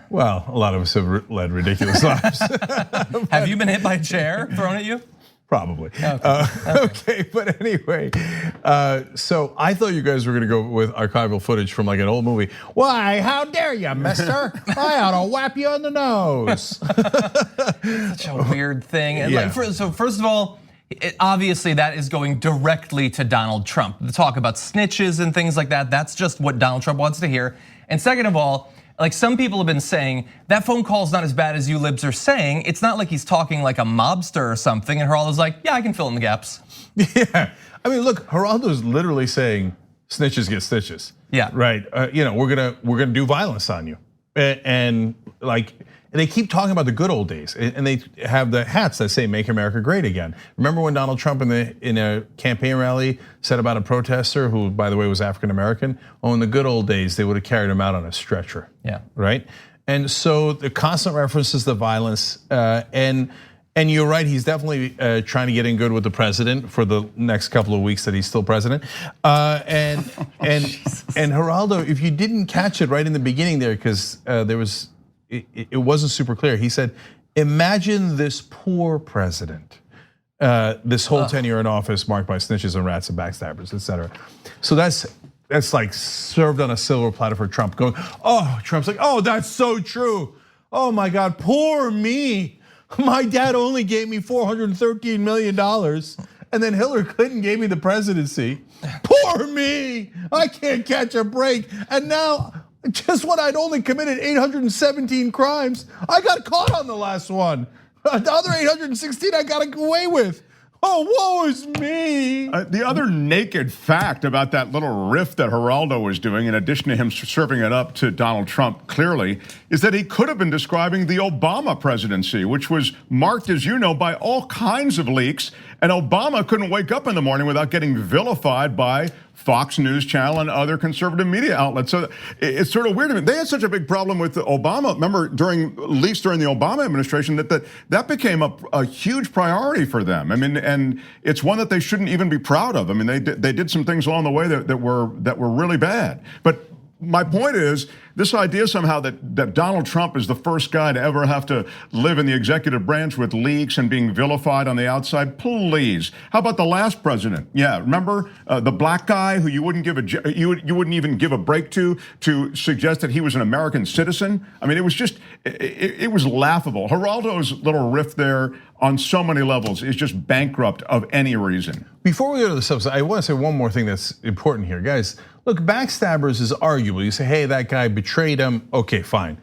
well, a lot of us have led ridiculous lives. Have you been hit by a chair thrown at you? Probably. Okay, but anyway, so I thought you guys were gonna go with archival footage from like an old movie. Why, how dare you, mister? I ought to whap you on the nose. Such a weird thing. And like, so first of all, obviously that is going directly to Donald Trump. The talk about snitches and things like that, that's just what Donald Trump wants to hear. And second of all, like some people have been saying, that phone call's not as bad as you libs are saying. It's not like he's talking like a mobster or something. And Geraldo's like, yeah, I can fill in the gaps. Yeah, I mean, look, Geraldo's literally saying snitches get stitches. Yeah. Right, we're gonna do violence on you. And like, they keep talking about the good old days, and they have the hats that say "Make America Great Again." Remember when Donald Trump in a campaign rally said about a protester who, by the way, was African American? Oh, in the good old days, they would have carried him out on a stretcher. Yeah. Right. And so the constant references to violence, and you're right, he's definitely trying to get in good with the president for the next couple of weeks that he's still president. And Geraldo, if you didn't catch it right in the beginning there, because it wasn't super clear. He said, imagine this poor president, this whole tenure in office marked by snitches and rats and backstabbers, etc. So that's that's like served on a silver platter for Trump. Going, oh, Trump's like, oh, that's so true. Oh my God, poor me. My dad only gave me $413 million. And then Hillary Clinton gave me the presidency. Poor me, I can't catch a break. And now, just when I'd only committed 817 crimes, I got caught on the last one. The other 816 I got away with. Oh, woe is me. The other naked fact about that little riff that Geraldo was doing, in addition to him serving it up to Donald Trump clearly, is that he could have been describing the Obama presidency, which was marked, as you know, by all kinds of leaks. And Obama couldn't wake up in the morning without getting vilified by Fox News Channel and other conservative media outlets. So it's sort of weird to me. They had such a big problem with Obama. Remember, during leaks during the Obama administration, that became a huge priority for them. I mean, and it's one that they shouldn't even be proud of. I mean, they did some things along the way that were really bad. But my point is, this idea somehow that Donald Trump is the first guy to ever have to live in the executive branch with leaks and being vilified on the outside, please. How about the last president? Yeah, remember the black guy who you wouldn't even give a break to suggest that he was an American citizen? I mean, it was just, it was laughable. Geraldo's little riff there on so many levels is just bankrupt of any reason. Before we go to the substance, I want to say one more thing that's important here, guys. Look, backstabbers is arguable. You say, hey, that guy betrayed him. Okay, fine.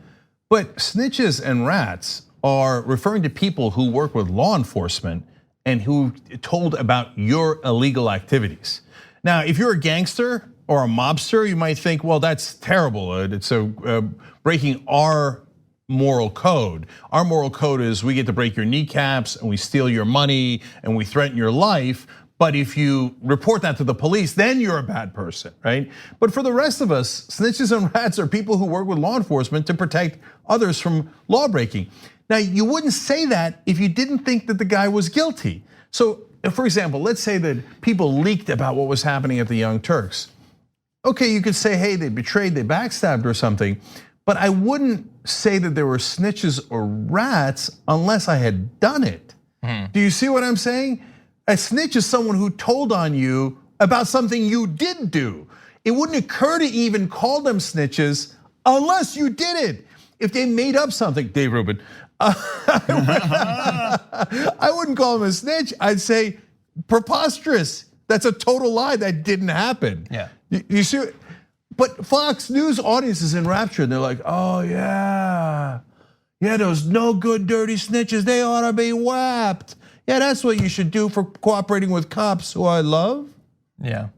But snitches and rats are referring to people who work with law enforcement and who told about your illegal activities. Now, if you're a gangster or a mobster, you might think, well, that's terrible. It's breaking our moral code. Our moral code is we get to break your kneecaps and we steal your money and we threaten your life. But if you report that to the police, then you're a bad person, right? But for the rest of us, snitches and rats are people who work with law enforcement to protect others from law breaking. Now, you wouldn't say that if you didn't think that the guy was guilty. So, for example, let's say that people leaked about what was happening at the Young Turks. Okay, you could say, hey, they betrayed, they backstabbed or something. But I wouldn't say that there were snitches or rats unless I had done it. Do you see what I'm saying? A snitch is someone who told on you about something you did do. It wouldn't occur to even call them snitches unless you did it. If they made up something, Dave Rubin, I wouldn't call them a snitch. I'd say preposterous. That's a total lie. That didn't happen. Yeah. You see, but Fox News audience is enraptured. They're like, oh yeah, those no good dirty snitches, they ought to be whapped. Yeah, that's what you should do for cooperating with cops who I love. Yeah.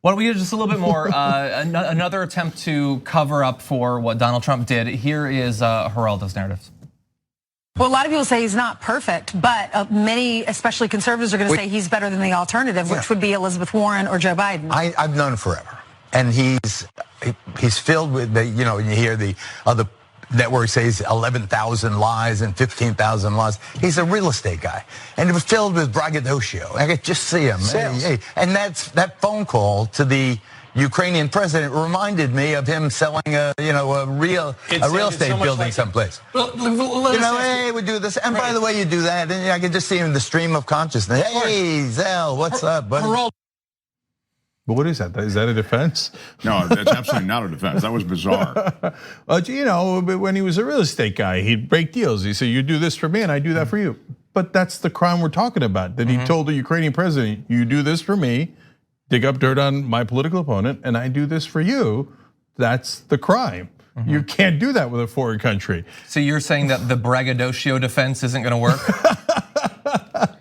Why don't we get just a little bit more, another attempt to cover up for what Donald Trump did. Here is Geraldo's narrative. Well, a lot of people say he's not perfect, but many, especially conservatives, are going to say he's better than the alternative, which would be Elizabeth Warren or Joe Biden. I've known him forever, and he's filled with you hear the other networks say he's 11,000 lies and 15,000 lies. He's a real estate guy, and it was filled with braggadocio. I could just see him. And that phone call to the Ukrainian president reminded me of him selling a real estate building someplace. Hey, we do this, and by the way, you do that, and I could just see him in the stream of consciousness. Hey, Zell, what's up, buddy? But what is that? Is that a defense? No, that's absolutely not a defense. That was bizarre. When he was a real estate guy, he'd break deals. He'd say, you do this for me and I do that for you. But that's the crime we're talking about, that he told the Ukrainian president, you do this for me, dig up dirt on my political opponent, and I do this for you. That's the crime. You can't do that with a foreign country. So you're saying that the braggadocio defense isn't gonna work?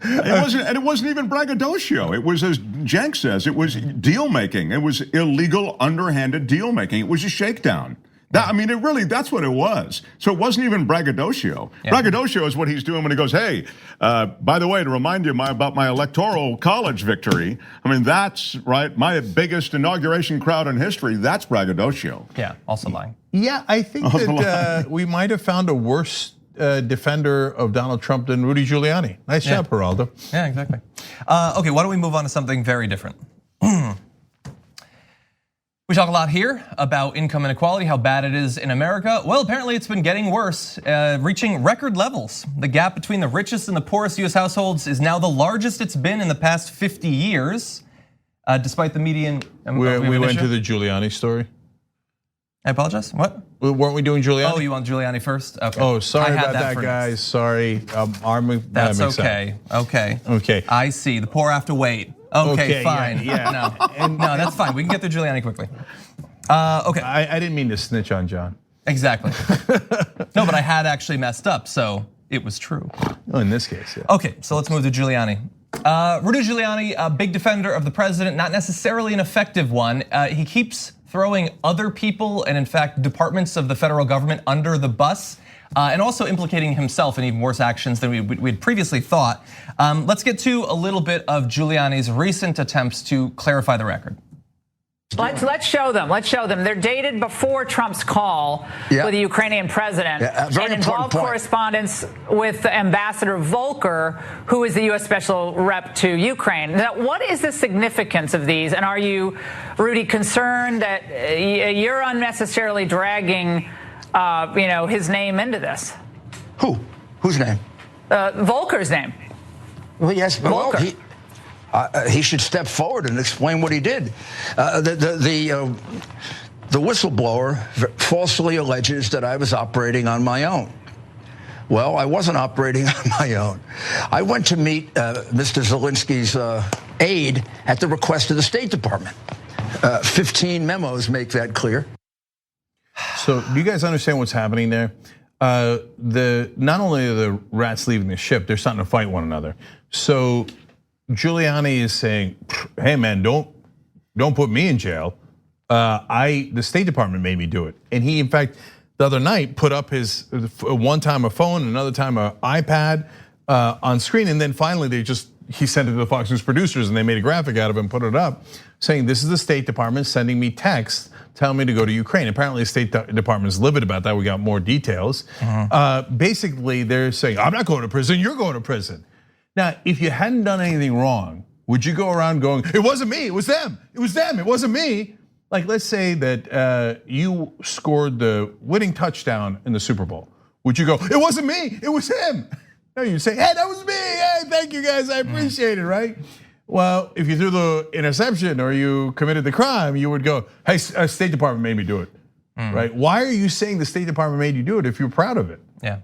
It wasn't even braggadocio. It was, as Cenk says, it was deal making. It was illegal, underhanded deal making. It was a shakedown. That's what it was. So it wasn't even braggadocio. Yeah. Braggadocio is what he's doing when he goes, hey, by the way, to remind you about my electoral college victory. I mean, that's right, my biggest inauguration crowd in history. That's braggadocio. Yeah, also lying. Yeah, I think that we might have found a worse defender of Donald Trump than Rudy Giuliani. Nice job, Geraldo. Yeah, exactly. Okay, why don't we move on to something very different? We talk a lot here about income inequality, how bad it is in America. Well, apparently it's been getting worse, reaching record levels. The gap between the richest and the poorest US households is now the largest it's been in the past 50 years. despite the median. We went to the Giuliani story. I apologize. What? Weren't we doing Giuliani? Oh, you want Giuliani first? Okay. Oh, sorry about that, guys. Sorry. That's okay. Okay. I see. The poor have to wait. Okay, fine. Yeah. No, that's fine. We can get through Giuliani quickly. Okay. I didn't mean to snitch on John. Exactly. No, but I had actually messed up, so it was true. Oh, in this case, yeah. Okay, so let's move to Giuliani. Rudy Giuliani, a big defender of the president, not necessarily an effective one. He keeps throwing other people and in fact departments of the federal government under the bus, and also implicating himself in even worse actions than we'd previously thought. Let's get to a little bit of Giuliani's recent attempts to clarify the record. Let's show them. They're dated before Trump's call with the Ukrainian president, and involve correspondence with Ambassador Volker, who is the U.S. Special Rep to Ukraine. Now, what is the significance of these? And are you, Rudy, concerned that you're unnecessarily dragging, his name into this? Who? Whose name? Volker's name. Well, yes, but Volker. He should step forward and explain what he did. The whistleblower falsely alleges that I was operating on my own. Well, I wasn't operating on my own. I went to meet Mr. Zelensky's aide at the request of the State Department. 15 memos make that clear. So do you guys understand what's happening there? Not only are the rats leaving the ship, they're starting to fight one another. So Giuliani is saying, "Hey man, don't put me in jail. The State Department made me do it." And he, in fact, the other night put up his one time a phone, another time an iPad on screen, and then finally he sent it to the Fox News producers, and they made a graphic out of it and put it up, saying, "This is the State Department sending me texts telling me to go to Ukraine." Apparently, the State Department is livid about that. We got more details. Basically, they're saying, "I'm not going to prison. You're going to prison." Now, if you hadn't done anything wrong, would you go around going, "It wasn't me, it was them, it was them, it wasn't me"? Like, let's say that you scored the winning touchdown in the Super Bowl. Would you go, "It wasn't me, it was him"? No, you'd say, "Hey, that was me, hey, thank you guys, I appreciate it," right? Well, if you threw the interception or you committed the crime, you would go, "Hey, State Department made me do it," right? Why are you saying the State Department made you do it if you're proud of it? Yeah.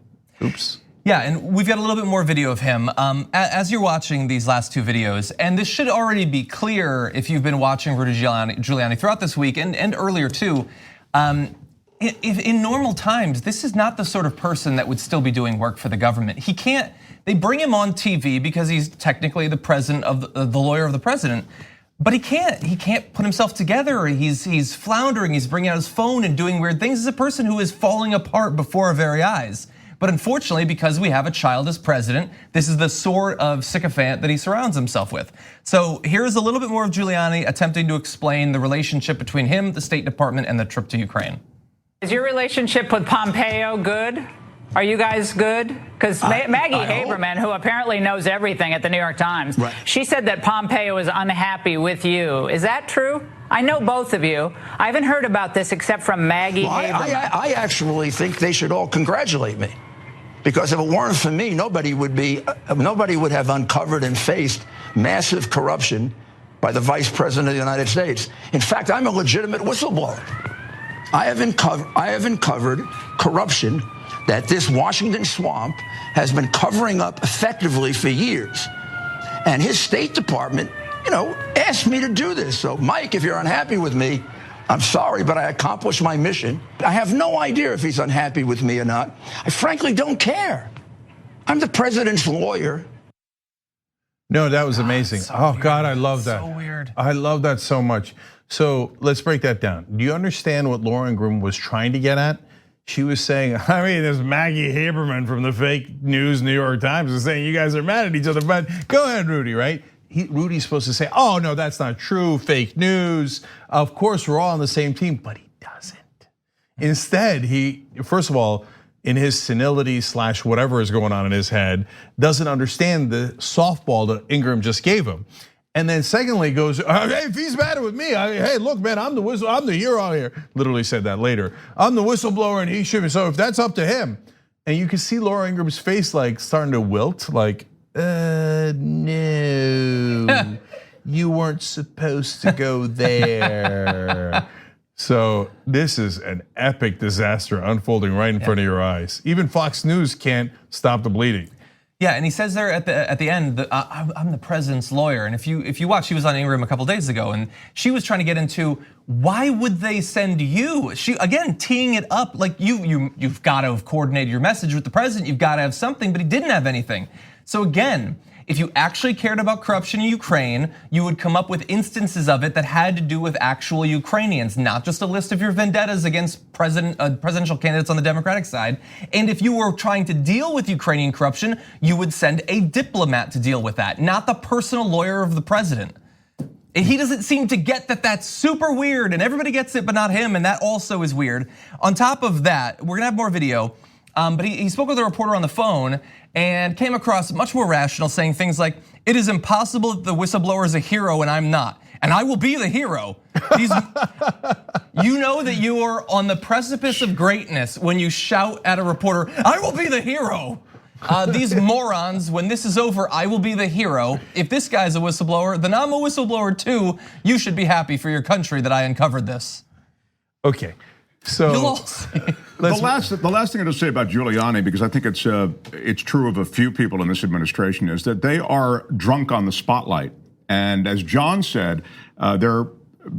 Oops. Yeah, and we've got a little bit more video of him. As you're watching these last two videos, and this should already be clear if you've been watching Rudy Giuliani throughout this week and earlier too. If in normal times, this is not the sort of person that would still be doing work for the government. He can't. They bring him on TV because he's technically the president of the lawyer of the president, but he can't. He can't put himself together. He's floundering. He's bringing out his phone and doing weird things. He's a person who is falling apart before our very eyes. But unfortunately, because we have a child as president, this is the sort of sycophant that he surrounds himself with. So here's a little bit more of Giuliani attempting to explain the relationship between him, the State Department, and the trip to Ukraine. Is your relationship with Pompeo good? Are you guys good? Because Maggie Haberman, who apparently knows everything at the New York Times, she said that Pompeo is unhappy with you. Is that true? I know both of you. I haven't heard about this except from Maggie Haberman. I actually think they should all congratulate me. Because if it weren't for me, nobody would have uncovered and faced massive corruption by the Vice President of the United States. In fact, I'm a legitimate whistleblower. I have uncovered corruption that this Washington swamp has been covering up effectively for years. And his State Department, asked me to do this. So, Mike, if you're unhappy with me, I'm sorry, but I accomplished my mission. I have no idea if he's unhappy with me or not. I frankly don't care. I'm the president's lawyer. No, that was amazing. Oh God, I love that. So weird. I love that so much. So let's break that down. Do you understand what Laura Ingraham was trying to get at? She was saying, this Maggie Haberman from the fake news New York Times is saying you guys are mad at each other, but go ahead, Rudy, right? Rudy's supposed to say, "Oh no, that's not true, fake news. Of course, we're all on the same team," but he doesn't. Instead, he, first of all, in his senility / whatever is going on in his head, doesn't understand the softball that Ingraham just gave him. And then secondly goes, "Hey, if he's mad with me, hey, look, man, I'm the hero here." Literally said that later. "I'm the whistleblower and he should be, so if that's up to him." And you can see Laura Ingraham's face like starting to wilt, like, no. you weren't supposed to go there. So this is an epic disaster unfolding right in front of your eyes. Even Fox News can't stop the bleeding. Yeah, and he says there at the end that I'm the president's lawyer. And if you watch, she was on Ingram a couple days ago, and she was trying to get into why would they send you? She again teeing it up like you've got to have coordinated your message with the president. You've got to have something, but he didn't have anything. So again, if you actually cared about corruption in Ukraine, you would come up with instances of it that had to do with actual Ukrainians, not just a list of your vendettas against presidential candidates on the Democratic side. And if you were trying to deal with Ukrainian corruption, you would send a diplomat to deal with that, not the personal lawyer of the president. He doesn't seem to get that that's super weird, and everybody gets it, but not him, and that also is weird. On top of that, we're gonna have more video, but he spoke with a reporter on the phone and came across much more rational, saying things like, it is impossible that the whistleblower is a hero and I'm not, and I will be the hero. You know that you are on the precipice of greatness when you shout at a reporter, I will be the hero. These morons, when this is over, I will be the hero. If this guy's a whistleblower, then I'm a whistleblower too. You should be happy for your country that I uncovered this. Okay, so You'll all see. The last thing I'll say about Giuliani, because I think it's true of a few people in this administration, is that they are drunk on the spotlight. And as John said, they're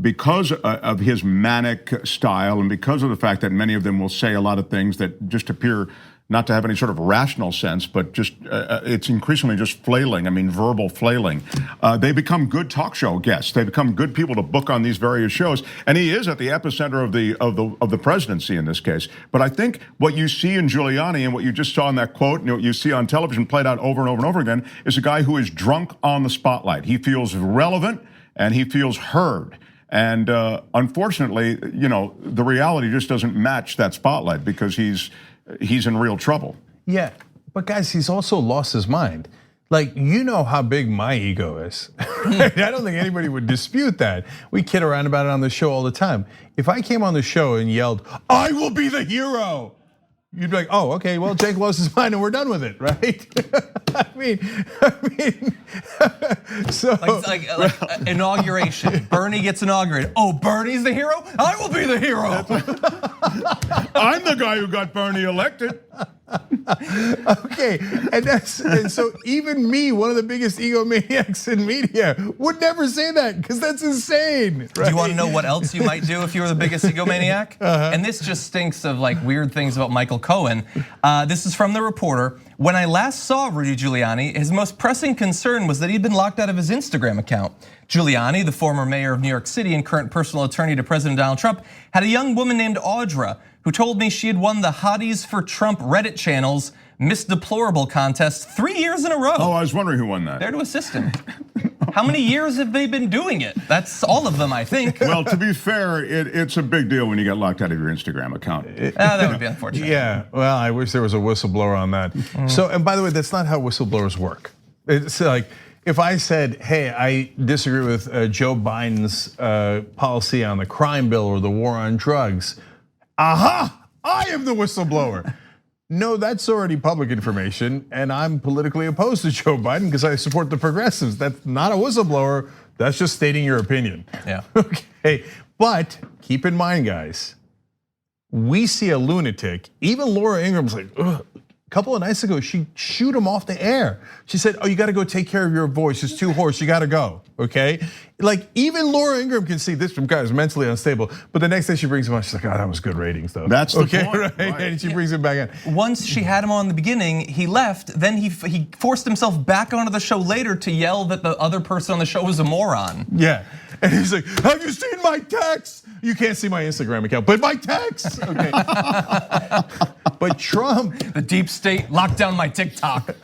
because of his manic style and because of the fact that many of them will say a lot of things that just appear not to have any sort of rational sense, but just it's increasingly just flailing. I mean, verbal flailing. They become good talk show guests. They become good people to book on these various shows. And he is at the epicenter of the presidency in this case. But I think what you see in Giuliani and what you just saw in that quote, and what you see on television played out over and over and over again, is a guy who is drunk on the spotlight. He feels relevant and he feels heard. And unfortunately, the reality just doesn't match that spotlight because he's in real trouble. Yeah, but guys, he's also lost his mind. Like, you know how big my ego is. I don't think anybody would dispute that. We kid around about it on the show all the time. If I came on the show and yelled, I will be the hero, you'd be like, oh, okay, well, Cenk lost his mind and we're done with it, right? I mean, so. Like inauguration, Bernie gets inaugurated. Oh, Bernie's the hero? I will be the hero. I'm the guy who got Bernie elected. Okay, and so even me, one of the biggest egomaniacs in media, would never say that because that's insane. Right? Do you want to know what else you might do if you were the biggest egomaniac? And this just stinks of like weird things about Michael Cohen. This is from The Reporter. When I last saw Rudy Giuliani, his most pressing concern was that he'd been locked out of his Instagram account. Giuliani, the former mayor of New York City and current personal attorney to President Donald Trump, had a young woman named Audra who told me she had won the Hotties for Trump Reddit channel's Miss Deplorable contest 3 years in a row. Oh, I was wondering who won that. There to assist him. How many years have they been doing it? That's all of them, I think. Well, to be fair, it's a big deal when you get locked out of your Instagram account. That would be unfortunate. Yeah, well, I wish there was a whistleblower on that. So, and by the way, that's not how whistleblowers work. It's like, if I said, hey, I disagree with Joe Biden's policy on the crime bill or the war on drugs, aha, I am the whistleblower. No, that's already public information, and I'm politically opposed to Joe Biden because I support the progressives. That's not a whistleblower, that's just stating your opinion. Yeah. Okay, but keep in mind, guys, we see a lunatic, even Laura Ingram's like, ugh. A couple of nights ago, she shooed him off the air. She said, oh, you gotta go take care of your voice, it's too hoarse, you gotta go, okay? Like, even Laura Ingraham can see this guy is mentally unstable, but the next day she brings him on, she's like, oh, that was good ratings though. That's the okay, point, right? And she brings him back in. Once she had him on the beginning, he left, then he forced himself back onto the show later to yell that the other person on the show was a moron. Yeah, and he's like, have you seen my texts? You can't see my Instagram account, but my texts, okay. But Trump. The deep state locked down my TikTok.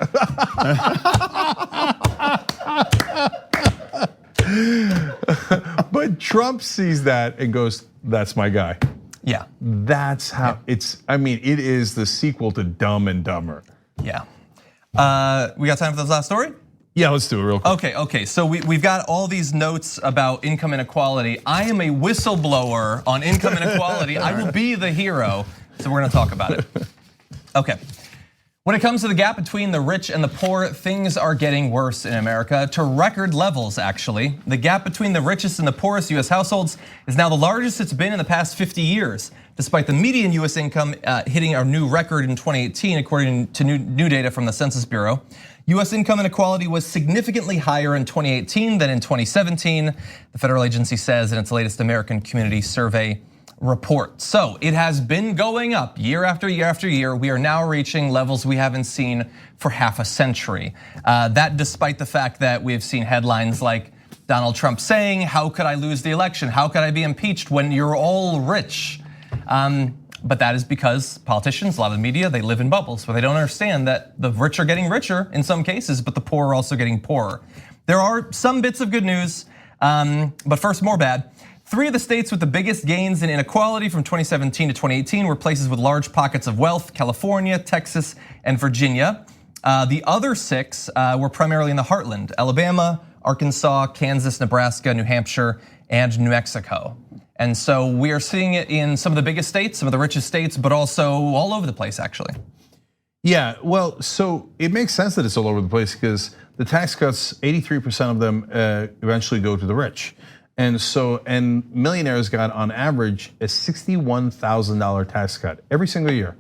But Trump sees that and goes, that's my guy. Yeah. That's how it's, I mean, it is the sequel to Dumb and Dumber. Yeah. We got time for this last story? Yeah, let's do it real quick. Okay, so we've got all these notes about income inequality. I am a whistleblower on income inequality. I will be the hero, so we're gonna talk about it. Okay. When it comes to the gap between the rich and the poor, things are getting worse in America, to record levels, actually. The gap between the richest and the poorest US households is now the largest it's been in the past 50 years, despite the median US income hitting a new record in 2018, according to new data from the Census Bureau. US income inequality was significantly higher in 2018 than in 2017, the federal agency says in its latest American Community Survey report. So it has been going up year after year after year. We are now reaching levels we haven't seen for half a century. That despite the fact that we have seen headlines like Donald Trump saying, how could I lose the election? How could I be impeached when you're all rich? But that is because politicians, a lot of the media, they live in bubbles where they don't understand that the rich are getting richer in some cases, but the poor are also getting poorer. There are some bits of good news, but first more bad. 3 of the states with the biggest gains in inequality from 2017 to 2018 were places with large pockets of wealth: California, Texas, and Virginia. The other 6 were primarily in the heartland: Alabama, Arkansas, Kansas, Nebraska, New Hampshire, and New Mexico. And so we are seeing it in some of the biggest states, some of the richest states, but also all over the place, actually. Yeah, well, so it makes sense that it's all over the place because the tax cuts, 83% of them eventually go to the rich. And millionaires got on average a $61,000 tax cut every single year,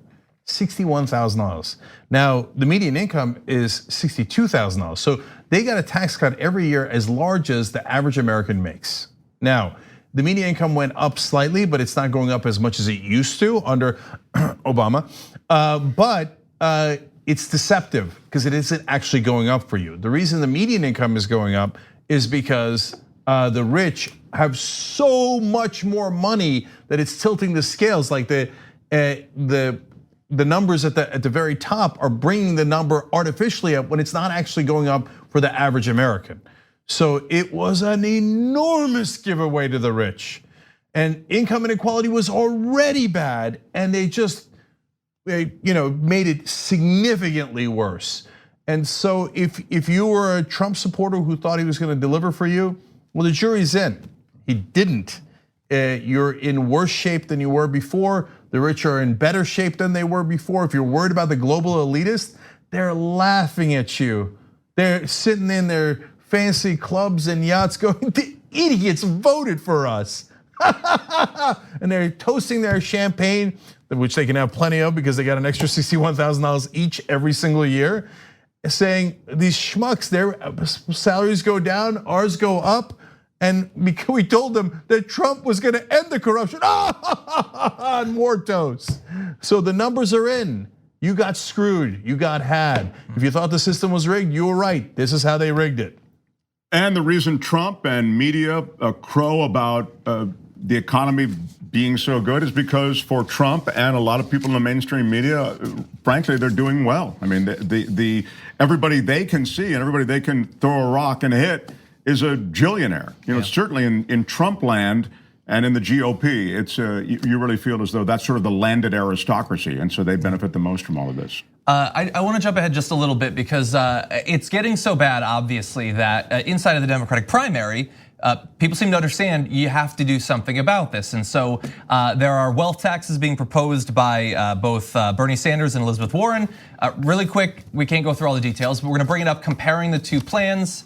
$61,000. Now the median income is $62,000, so they got a tax cut every year as large as the average American makes. Now the median income went up slightly, but it's not going up as much as it used to under Obama. But it's deceptive because it isn't actually going up for you. The reason the median income is going up is because the rich have so much more money that it's tilting the scales. Like the numbers at the very top are bringing the number artificially up when it's not actually going up for the average American. So it was an enormous giveaway to the rich, and income inequality was already bad, and they just made it significantly worse. And so if you were a Trump supporter who thought he was going to deliver for you, well, the jury's in. He didn't. You're in worse shape than you were before. The rich are in better shape than they were before. If you're worried about the global elitists, they're laughing at you. They're sitting in their fancy clubs and yachts going, the idiots voted for us. And they're toasting their champagne, which they can have plenty of because they got an extra $61,000 each every single year, saying these schmucks, their salaries go down, ours go up. And because we told them that Trump was gonna end the corruption, and more toast. So the numbers are in. You got screwed, you got had. If you thought the system was rigged, you were right. This is how they rigged it. And the reason Trump and media crow about the economy being so good is because for Trump and a lot of people in the mainstream media, frankly, they're doing well. I mean, everybody they can see and everybody they can throw a rock and hit is a jillionaire. Certainly in Trump land and in the GOP, it's you really feel as though that's sort of the landed aristocracy, and so they benefit the most from all of this. I want to jump ahead just a little bit because it's getting so bad, obviously, that inside of the Democratic primary, people seem to understand you have to do something about this. And so there are wealth taxes being proposed by both Bernie Sanders and Elizabeth Warren. Really quick, we can't go through all the details, but we're gonna bring it up comparing the 2 plans.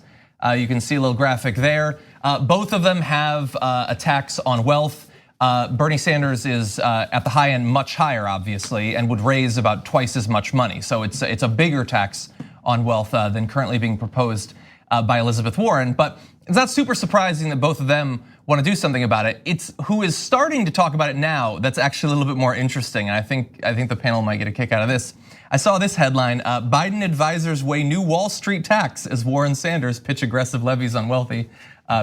You can see a little graphic there. Both of them have a tax on wealth. Bernie Sanders is at the high end much higher, obviously, and would raise about twice as much money. So it's a bigger tax on wealth than currently being proposed by Elizabeth Warren. But it's not super surprising that both of them want to do something about it. It's who is starting to talk about it now that's actually a little bit more interesting. And I think the panel might get a kick out of this. I saw this headline: Biden advisors weigh new Wall Street tax as Warren Sanders pitch aggressive levies on wealthy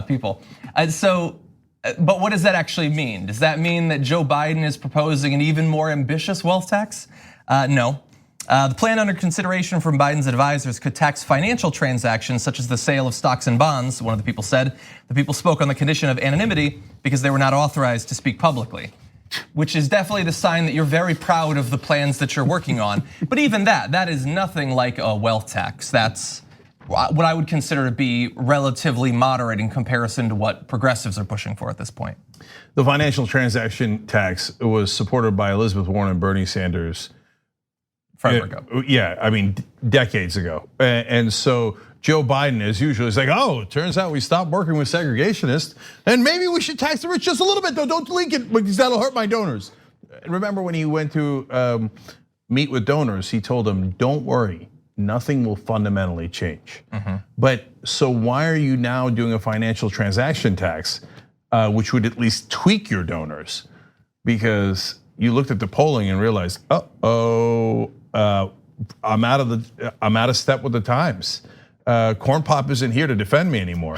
people. But what does that actually mean? Does that mean that Joe Biden is proposing an even more ambitious wealth tax? No. The plan under consideration from Biden's advisors could tax financial transactions such as the sale of stocks and bonds, one of the people said. The people spoke on the condition of anonymity because they were not authorized to speak publicly, which is definitely the sign that you're very proud of the plans that you're working on. But even that is nothing like a wealth tax. That's what I would consider to be relatively moderate in comparison to what progressives are pushing for at this point. The financial transaction tax was supported by Elizabeth Warren and Bernie Sanders forever ago. Yeah, I mean, decades ago. And so Joe Biden, as usual, is like, oh, it turns out we stopped working with segregationists, and maybe we should tax the rich just a little bit, though. Don't leak it, because that'll hurt my donors. And remember when he went to meet with donors, he told them, don't worry, nothing will fundamentally change. But so why are you now doing a financial transaction tax, which would at least tweak your donors? Because you looked at the polling and realized, I'm out of step with the times. Corn Pop isn't here to defend me anymore.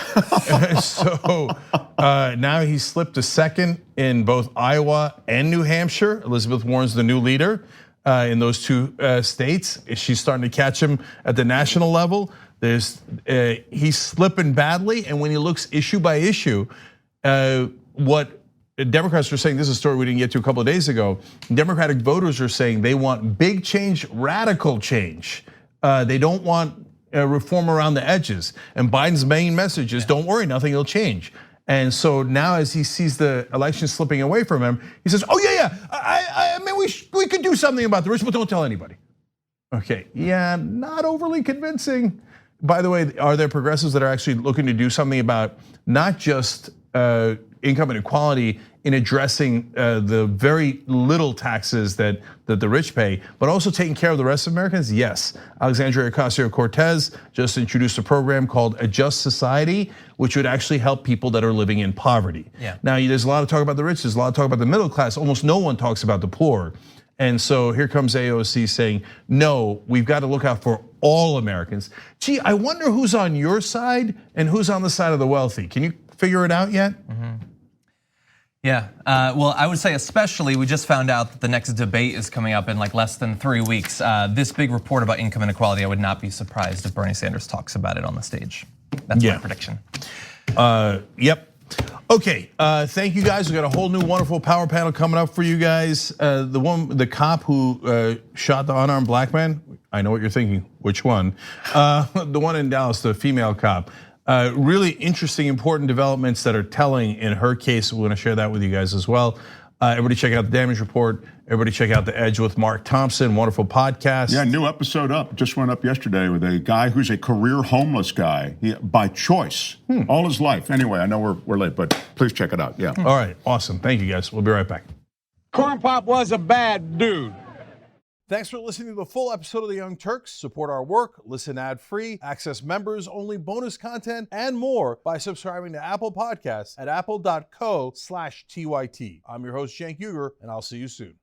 So now he's slipped to second in both Iowa and New Hampshire. Elizabeth Warren's the new leader in those two states. She's starting to catch him at the national level. He's slipping badly, and when he looks issue by issue, what Democrats are saying, this is a story we didn't get to a couple of days ago. Democratic voters are saying they want big change, radical change. They don't want reform around the edges. And Biden's main message is, don't worry, nothing will change. And so now as he sees the election slipping away from him, he says, oh yeah, I mean, we could do something about the rich, but don't tell anybody. Okay, yeah, not overly convincing. By the way, are there progressives that are actually looking to do something about not just income inequality in addressing the very little taxes that the rich pay, but also taking care of the rest of Americans? Yes. Alexandria Ocasio-Cortez just introduced a program called Adjust Society, which would actually help people that are living in poverty. Yeah. Now, there's a lot of talk about the rich, there's a lot of talk about the middle class. Almost no one talks about the poor. And so here comes AOC saying, no, we've got to look out for all Americans. Gee, I wonder who's on your side and who's on the side of the wealthy. Can you figure it out yet? Yeah, well, I would say especially, we just found out that the next debate is coming up in like less than 3 weeks. This big report about income inequality, I would not be surprised if Bernie Sanders talks about it on the stage. That's my prediction. Yep. Okay, thank you guys. We got a whole new wonderful power panel coming up for you guys. The cop who shot the unarmed black man, I know what you're thinking, which one? The one in Dallas, the female cop. Really interesting, important developments that are telling in her case. We're gonna share that with you guys as well. Everybody check out the damage report. Everybody check out The Edge with Mark Thompson, wonderful podcast. Yeah, new episode up, just went up yesterday with a guy who's a career homeless guy by choice, all his life. Anyway, I know we're late, but please check it out, yeah. All right, awesome, thank you guys. We'll be right back. Corn Pop was a bad dude. Thanks for listening to the full episode of the Young Turks. Support our work, listen ad-free, access members-only bonus content, and more by subscribing to Apple Podcasts at apple.co/TYT. I'm your host, Cenk Uygur, and I'll see you soon.